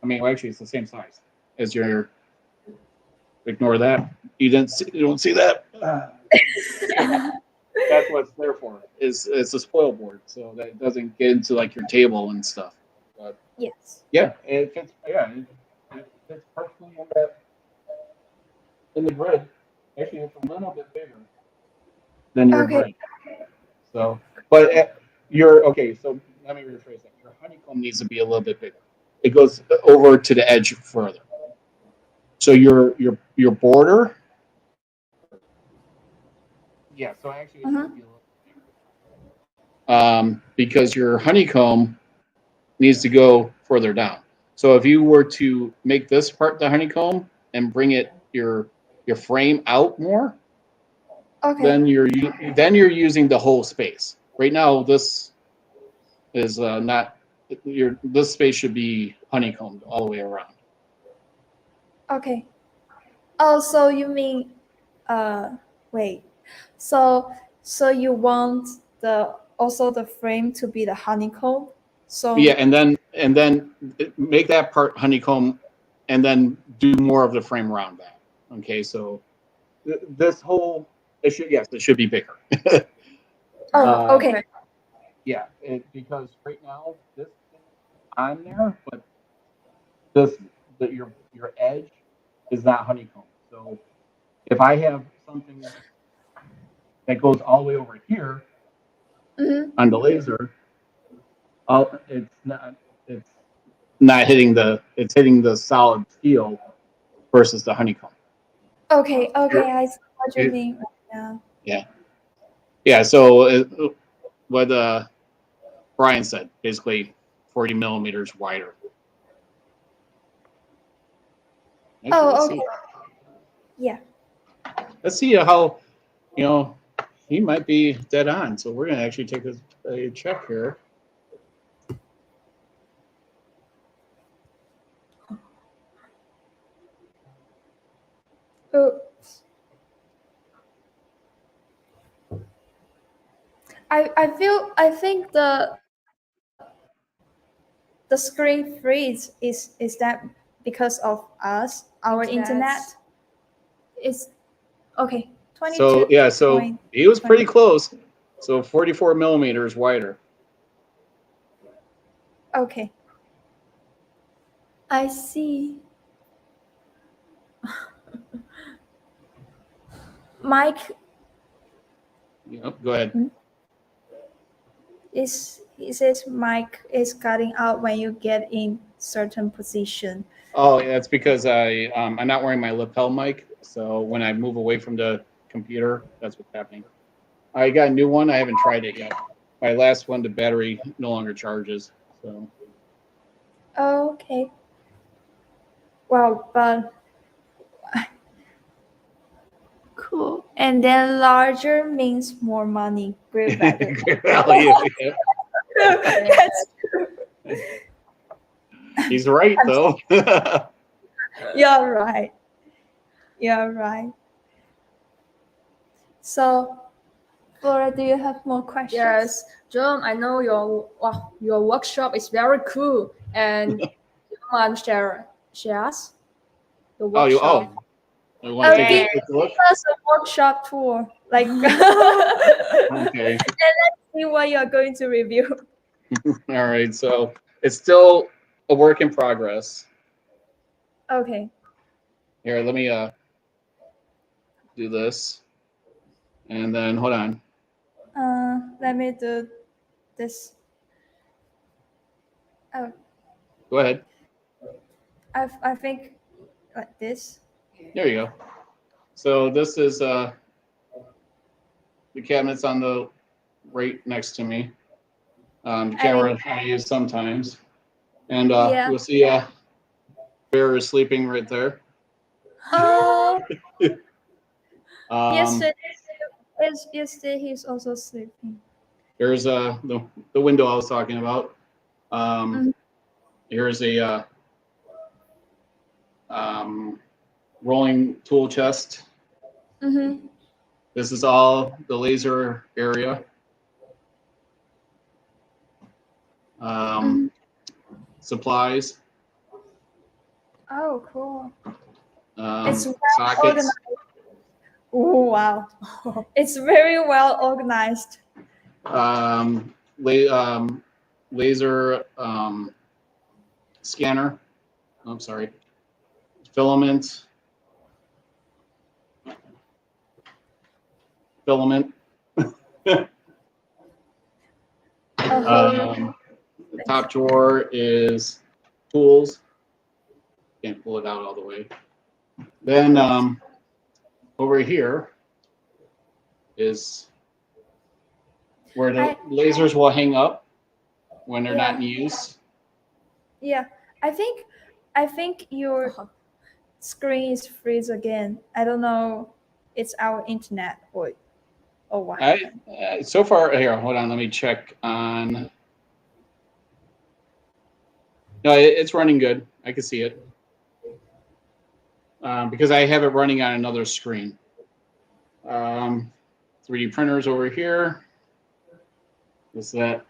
mean, well, actually, it's the same size as your. Ignore that. You don't see that. That's what it's there for. It's a spoil board, so that it doesn't get into like your table and stuff. But Yes. yeah, it fits. Yeah, it fits perfectly in the grid. Actually, it's a little bit bigger than your Okay. grid. So, but your okay. So let me rephrase that. Your honeycomb needs to be a little bit bigger. It goes over to the edge further. So your border. Yeah. So actually, it needs to be a little bit bigger. Because your honeycomb needs to go further down. So if you were to make this part the honeycomb and bring your frame out more, Okay. then you're using the whole space. Right now, this is not this space should be honeycombed all the way around. Okay. Oh, so you mean, wait. So you want also the frame to be the honeycomb? So Yeah, and then make that part honeycomb, and then do more of the frame around that. Okay, so this whole it should be bigger. Oh, okay. Yeah, because right now this is on there, but your edge is not honeycomb. So if I have something that goes all the way over here on the laser, it's not hitting it's hitting the solid steel versus the honeycomb. Okay, I see what you mean right now. Yeah. So what Brian said, basically 40 millimeters wider. Actually, Okay. Yeah. Let's see how he might be dead on. So we're gonna actually take a check here. Oops. I think the screen freeze is that because of our internet? It's okay. 22. So yeah, so he was pretty close. So 44 millimeters wider. Okay. I see. Mike Yep, go ahead. he says Mike is cutting out when you get in certain position. Oh, yeah, it's because I'm not wearing my lapel mic, so when I move away from the computer, that's what's happening. I got a new one. I haven't tried it yet. My last one, the battery no longer charges. So. Okay. Well, but cool. And then larger means more money. Great value. Great value. That's true. He's right, though. You're right. You're right. So, Flora, do you have more questions? Yes, John, I know your workshop is very cool, and you want to share us the workshop? You want to take a look? Give us a workshop tour, like. Okay. And let's see what you're going to review. All right, so it's still a work in progress. Okay. Here, let me do this, and then hold on. Let me do this. Oh. Go ahead. I think like this. There you go. So this is the cabinets on the right next to me. The camera I use sometimes, and you'll see Bear is sleeping right there. Oh. Yesterday he's also sleeping. Here's the window I was talking about. Here's a rolling tool chest. This is all the laser area. Supplies. It's well sockets. organized. Oh wow, it's very well organized. Laser scanner. I'm sorry. Filament. Uh-huh. The top drawer is tools. Can't pull it out all the way. Then over here is where the lasers will hang up when they're not in use. Yeah, I think your screen is freeze again. I don't know. It's our internet or what. So far here. Hold on. Let me check on. No, it's running good. I can see it because I have it running on another screen. 3D printers over here. Is that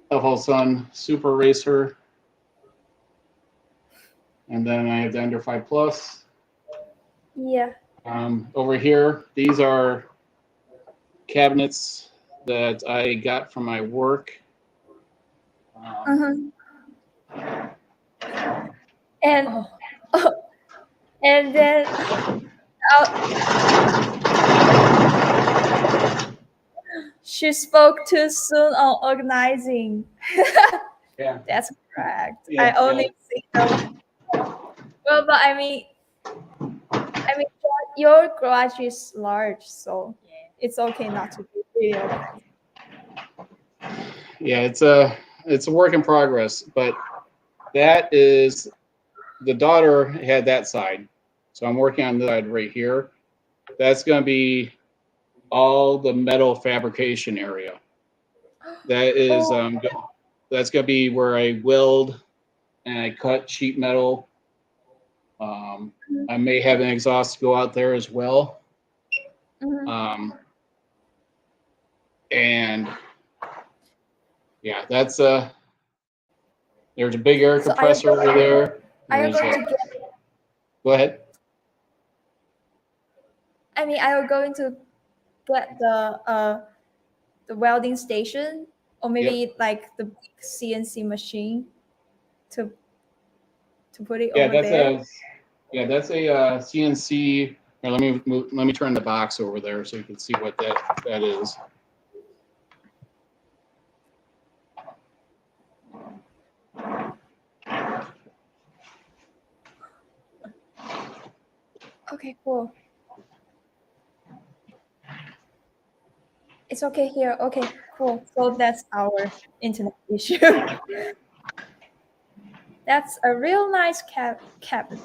FL Sun Super Eraser? And then I have the Ender 5 Plus. Yeah. Over here, these are cabinets that I got from my work. And and then she spoke too soon on organizing. Yeah, that's correct. Yeah, I only see the well, but I mean, your garage is large, so it's okay not to be really organized. Yeah, it's a work in progress, but that is the daughter had that side, so I'm working on the side right here. That's going to be all the metal fabrication area. That is that's going to be where I weld and I cut sheet metal. I may have an exhaust go out there as well. And yeah, that's there's a big air compressor over there. Are you going to get? Go ahead. I mean, are you going to get the welding station, or maybe like the big CNC machine to put it over there? That's a CNC. Here, let me turn the box over there so you can see what that is. Okay, cool. It's okay here. Okay, cool. So that's our internet issue. That's a real nice cabinet.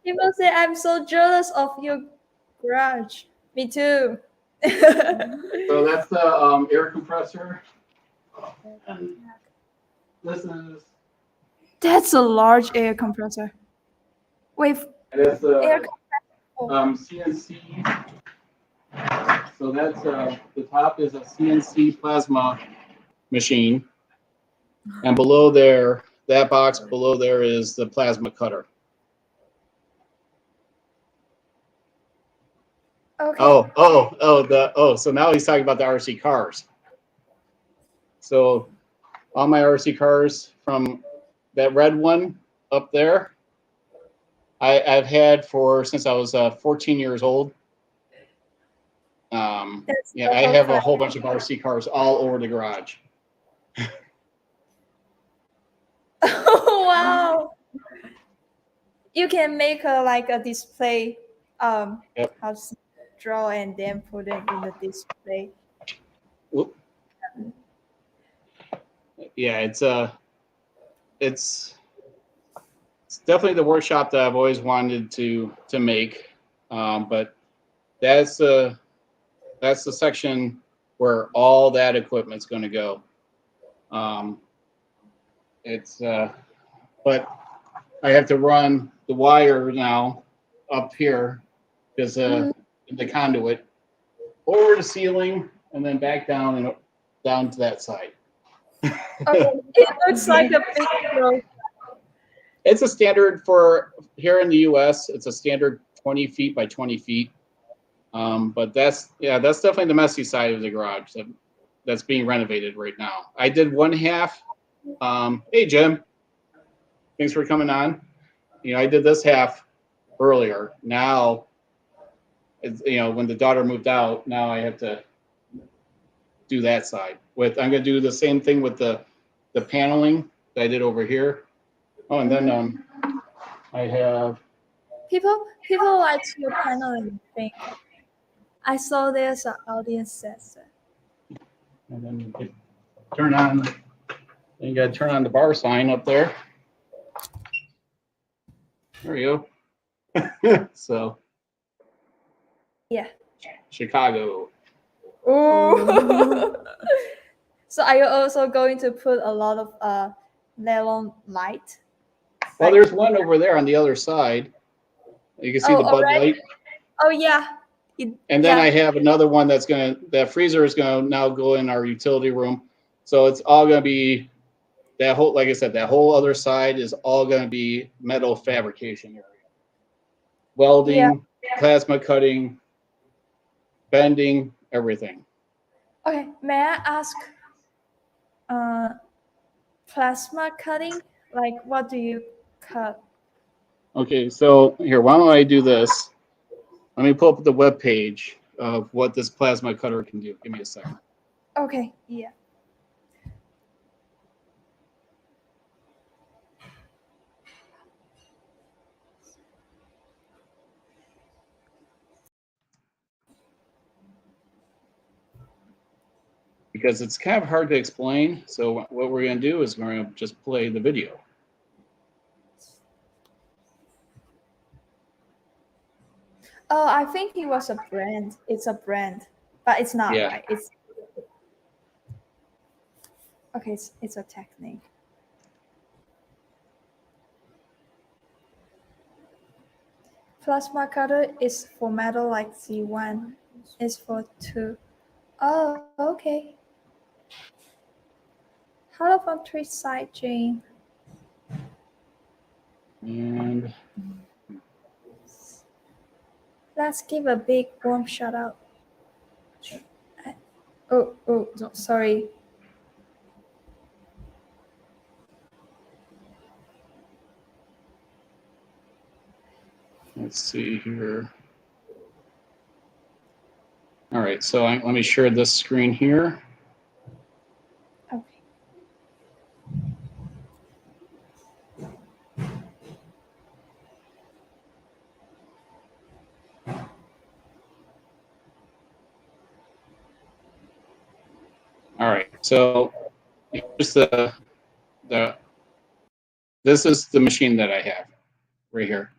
People say I'm so jealous of your garage. Me too. So that's the air compressor. This is. That's a large air compressor. Wait, That's air CNC. So that's the top is a CNC plasma machine, and below there, that box below there is the plasma cutter. Okay. So now he's talking about the RC cars. So all my RC cars from that red one up there, I've had since I was 14 years old. I have a whole bunch of RC cars all over the garage. Oh wow! You can make a display. Yep. How to draw and then put it in the display. Whoop. Yeah, it's definitely the workshop that I've always wanted to make, but that's the section where all that equipment's going to go. But I have to run the wire now up here because the conduit over the ceiling and then back down and down to that side. Okay, it looks like a big road. It's a standard for here in the U.S. It's a standard 20 feet by 20 feet. But that's definitely the messy side of the garage that's being renovated right now. I did one half. Hey, Jim. Thanks for coming on. I did this half earlier. Now, when the daughter moved out, now I have to do that side. I'm going to do the same thing with the paneling that I did over here. Oh, and then I have People like your paneling thing. I saw there's an audience sensor. and then you can turn on. You got to turn on the bar sign up there. There you go. So. Yeah. Chicago. Ooh. So are you also going to put a lot of neon light? Well, there's one over there on the other side. You can see the Bud Light. Oh yeah. And then I have another one that freezer is gonna now go in our utility room. So it's all gonna be that whole, like I said, that whole other side is all gonna be metal fabrication area. Welding, plasma cutting, bending, everything. Okay, may I ask plasma cutting? Like what do you cut? Okay, so here, why don't I do this? Let me pull up the web page of what this plasma cutter can do. Give me a second. Okay, yeah. Because it's kind of hard to explain. So what we're going to do is we're going to just play the video. Oh, I think it was a brand. It's a brand, but it's not, Yeah. right? It's okay. It's a technique. Plasma cutter is for metal like Z1. It's for 2. Oh, okay. Hello from Twitch side, Jane. And Let's give a big warm shout out. Oh, no, sorry. let's see here. All right, so let me share this screen here. Okay. All right, so here's this is the machine that I have right here.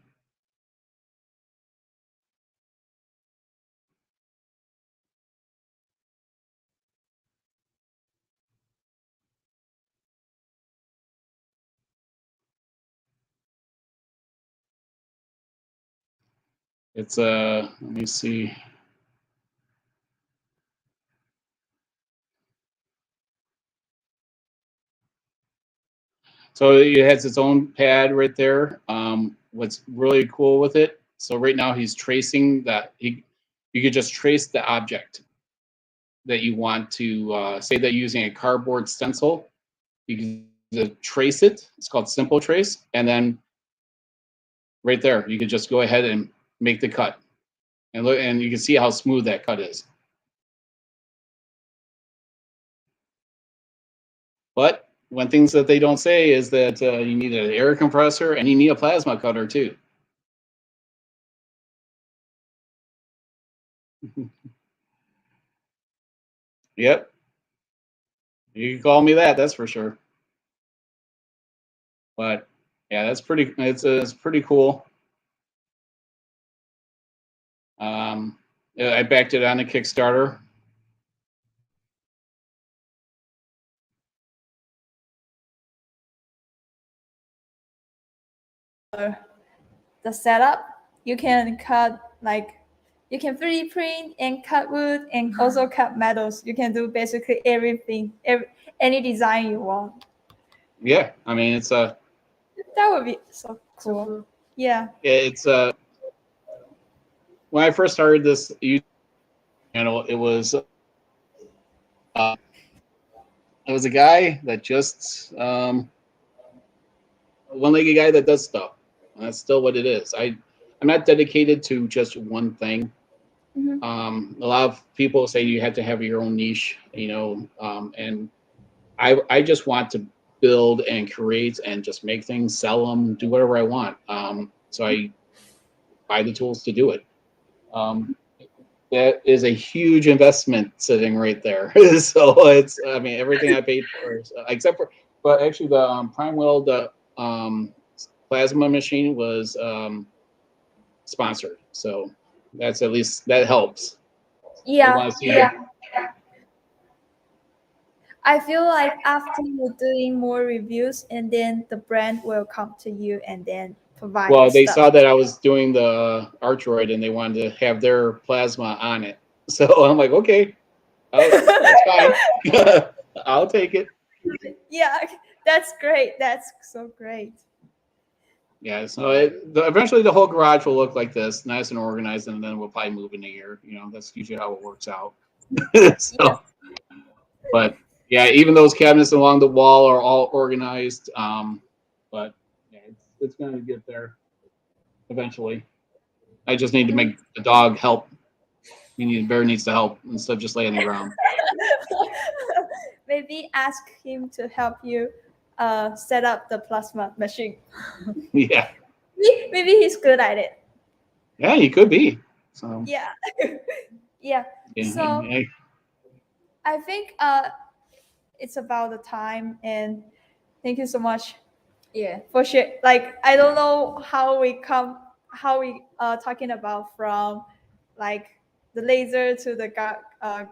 It's let me see. So it has its own pad right there. What's really cool with it, so right now he's tracing that. You could just trace the object that you want to, say that you're using a cardboard stencil. You can trace it. It's called Simple Trace. And then right there, you could just go ahead and make the cut. And look, and you can see how smooth that cut is. But one thing that they don't say is that you need an air compressor and you need a plasma cutter too. Yep. You can call me that, that's for sure. But yeah, that's pretty. It's pretty cool. I backed it on a Kickstarter. The setup, you can cut you can 3D print and cut wood and also cut metals. You can do basically everything, any design you want. Yeah, I mean it's a That would be so So cool. cool. Yeah. It's when I first started this YouTube channel, it was a guy that just one-legged guy that does stuff. And that's still what it is. I'm not dedicated to just one thing. Mhm. A lot of people say you have to have your own niche, and I just want to build and create and just make things, sell them, do whatever I want. So I buy the tools to do it. That is a huge investment sitting right there. So it's, I mean, everything I paid for, except for, but actually the Prime Will, the plasma machine was sponsored. So that's at least, that helps. They Yeah. want to see Yeah. I feel like after you're doing more reviews, and then the brand will come to you and then provide Well, they stuff. saw that I was doing the Artroid and they wanted to have their plasma on it. So I'm like, okay, that's fine. I'll take it. Yeah, that's great. That's so great. Yeah, so eventually the whole garage will look like this, nice and organized, and then we'll probably move in a year. That's usually how it works out. So, but yeah, even those cabinets along the wall are all organized. But yeah, it's going to get there eventually. I just need to make the dog help. Bear needs to help instead of just laying on the ground. Maybe ask him to help you set up the plasma machine. Yeah. Maybe he's good at it. Yeah, you could be. So Yeah. Yeah. yeah, So yeah. I think it's about the time, and thank you so much Yeah. for sure. Like, I don't know how we talking about from like the laser to the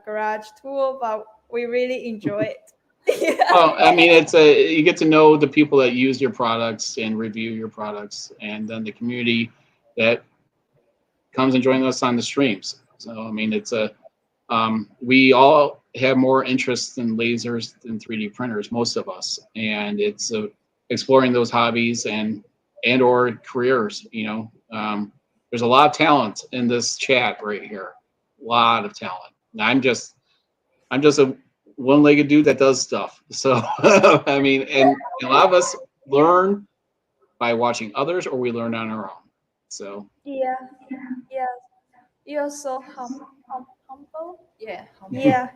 garage tool, but we really enjoy it. Yeah. Well, I mean, you get to know the people that use your products and review your products, and then the community that comes and joins us on the streams. So I mean, we all have more interest in lasers than 3D printers, most of us, and it's exploring those hobbies and or careers. There's a lot of talent in this chat right here, a lot of talent. And I'm just a one-legged dude that does stuff. So I mean, and a lot of us learn by watching others, or we learn on our own. So Yeah. Yeah. You're so humble. Yeah. Yeah.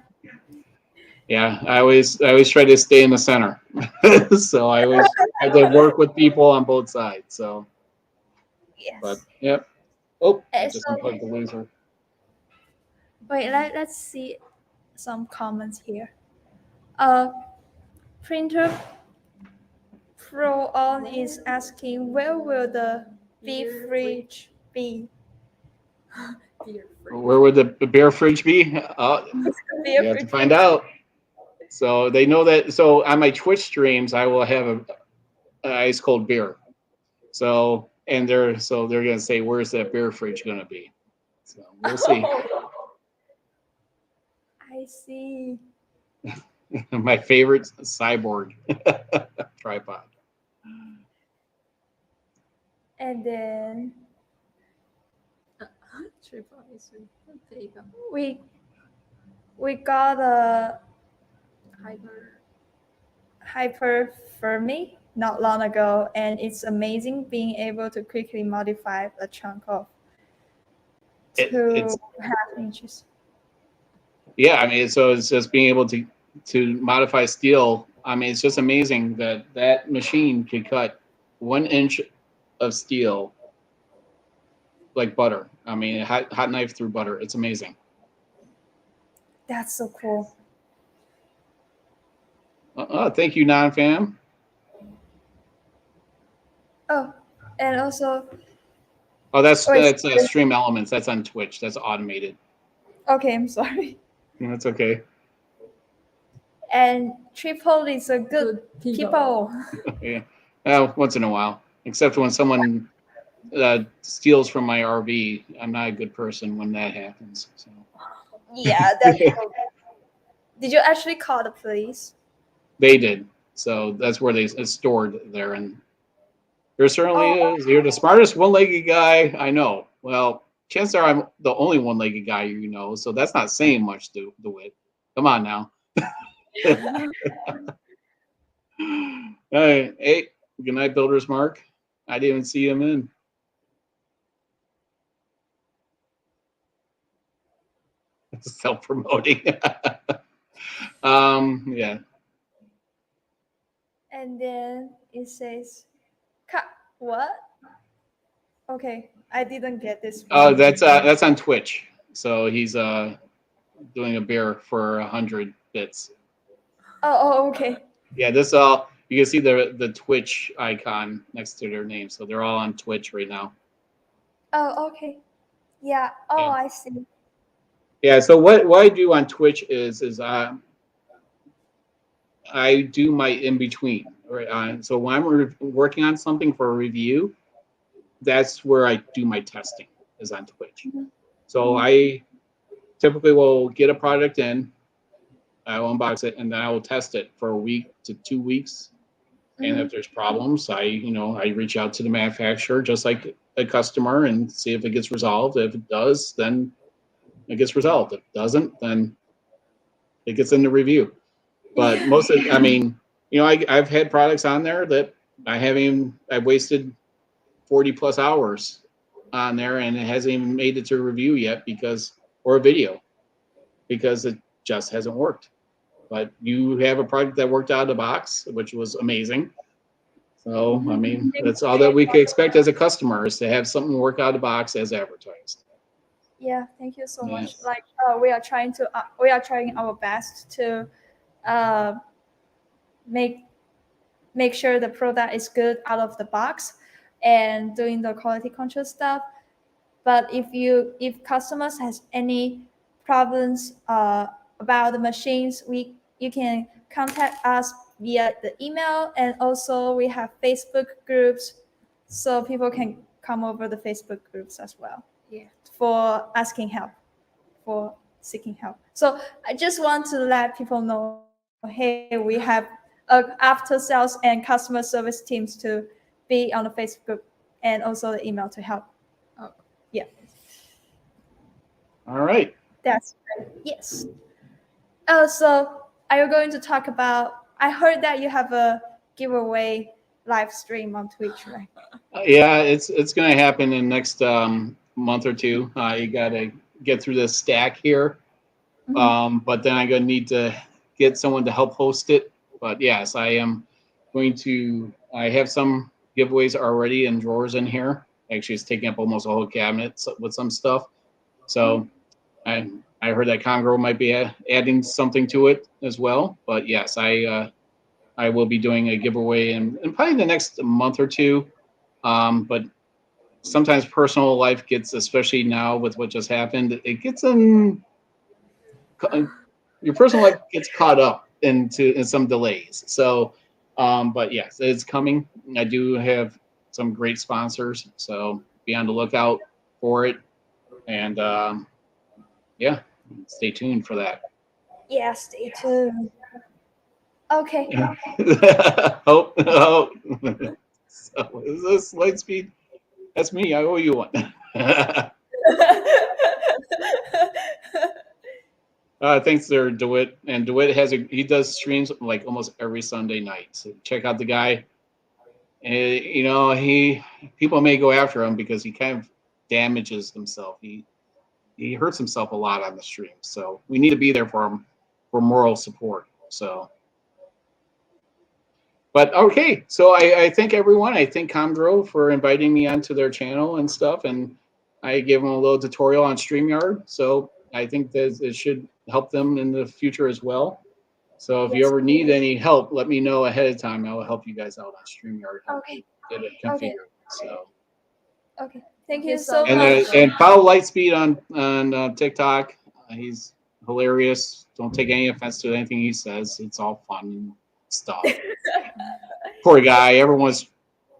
yeah, I always try to stay in the center. So I always have to work with people on both sides. So, Yes. but yep. Oh, I And just so, unplugged the laser. wait, let's see some comments here. Printer Pro On is asking, where will the beverage be? Where would the beer fridge be? You have to find out. So they know that. So on my Twitch streams, I will have a ice cold beer. So they're gonna say, where's that beer fridge gonna be? So we'll see. I see. My favorite cyborg tripod. And then we got a hyperthermy not long ago, and it's amazing being able to quickly modify a chunk of 2.5 inches. Yeah, I mean, so it's just being able to modify steel. I mean, it's just amazing that machine can cut 1 inch of steel like butter. I mean, hot knife through butter. It's amazing. That's so cool. Thank you, non-fam. Oh, and also, Oh, that's Stream Elements. That's on Twitch. That's automated. okay, I'm sorry. Yeah, that's okay. And Triple is a good people. Yeah. Well, once in a while, except when someone steals from my RV. I'm not a good person when that happens. So. Yeah, that's so. Did you actually call the police? They did. So that's where it's stored there, and There certainly is. You're the smartest one-legged guy I know. Well, chances are I'm the only one-legged guy you know, so that's not saying much to DeWitt. Come on now. Hey, good night, Builder's Mark. I didn't even see him in. Self-promoting. Yeah. And then it says, what? Okay, I didn't get this. Oh, that's on Twitch. So he's doing a beer for 100 bits. Oh, okay. Yeah, this all you can see the Twitch icon next to their name. So they're all on Twitch right now. Oh, okay. Yeah. Oh, Yeah. I see. Yeah. So what I do on Twitch is I do my in between. Right. So when I'm working on something for a review, that's where I do my testing is on Twitch. Mm-hmm. So I typically will get a product in, I will unbox it, and then I will test it for a week to 2 weeks. And if there's problems, I reach out to the manufacturer just like a customer and see if it gets resolved. If it does, then it gets resolved. If it doesn't, then it gets in the review. But most of, I've had products on there that I've wasted 40 plus hours on there and it hasn't even made it to a review yet or a video because it just hasn't worked. But you have a product that worked out of the box, which was amazing. So, that's all that we can expect as a customer is to have something work out of the box as advertised. Yeah, thank you so much. Yes. Like we are trying our best to make sure the product is good out of the box and doing the quality control stuff. But if customers has any problems about the machines, you can contact us via the email, and also we have Facebook groups, so people can come over the Facebook groups as well. Yeah. For asking help, for seeking help. So I just want to let people know, hey, we have after sales and customer service teams to be on the Facebook and also the email to help. Yeah. All right. That's right. Yes. Oh, so are you going to talk about? I heard that you have a giveaway live stream on Twitch, right? Yeah, it's going to happen in the next month or two. You got to get through the stack here, but then I'm going to need to get someone to help host it. But yes, I am going to. I have some giveaways already in drawers in here. Actually, it's taking up almost a whole cabinet with some stuff. So I heard that Comgrow might be adding something to it as well. But yes, I will be doing a giveaway in probably the next month or two. But sometimes personal life gets, especially now with what just happened, it gets in. Your personal life gets caught up in some delays. So, but yes, it's coming. I do have some great sponsors, so be on the lookout for it. And yeah, stay tuned for that. Yeah, stay tuned. Okay. Oh. So is this Lightspeed? That's me. I owe you one. Thanks there, DeWitt. And DeWitt he does streams like almost every Sunday night. So check out the guy. And people may go after him because he kind of damages himself. He hurts himself a lot on the stream. So we need to be there for him for moral support. So, but okay. So I thank everyone. I thank Comgrow for inviting me onto their channel and stuff. And I gave them a little tutorial on StreamYard. So I think that it should help them in the future as well. So if you ever need any help, let me know ahead of time. I will help you guys out on StreamYard. Okay. Get it configured. So. Okay. Thank you so much. And follow Lightspeed on TikTok. He's hilarious. Don't take any offense to anything he says. It's all fun and stuff. Poor guy. Everyone's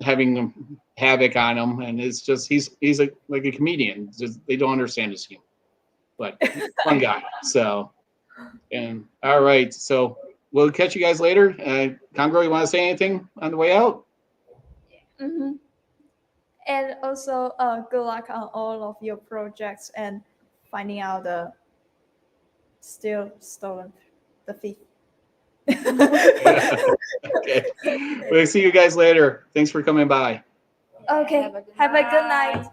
having havoc on him, and it's just he's like a comedian. Just, they don't understand his humor, but fun guy. So, and all right. So we'll catch you guys later. Comgrow, you want to say anything on the way out? And also, good luck on all of your projects and finding out the still stolen, the thief. Okay. We'll see you guys later. Thanks for coming by. Okay, have a good night.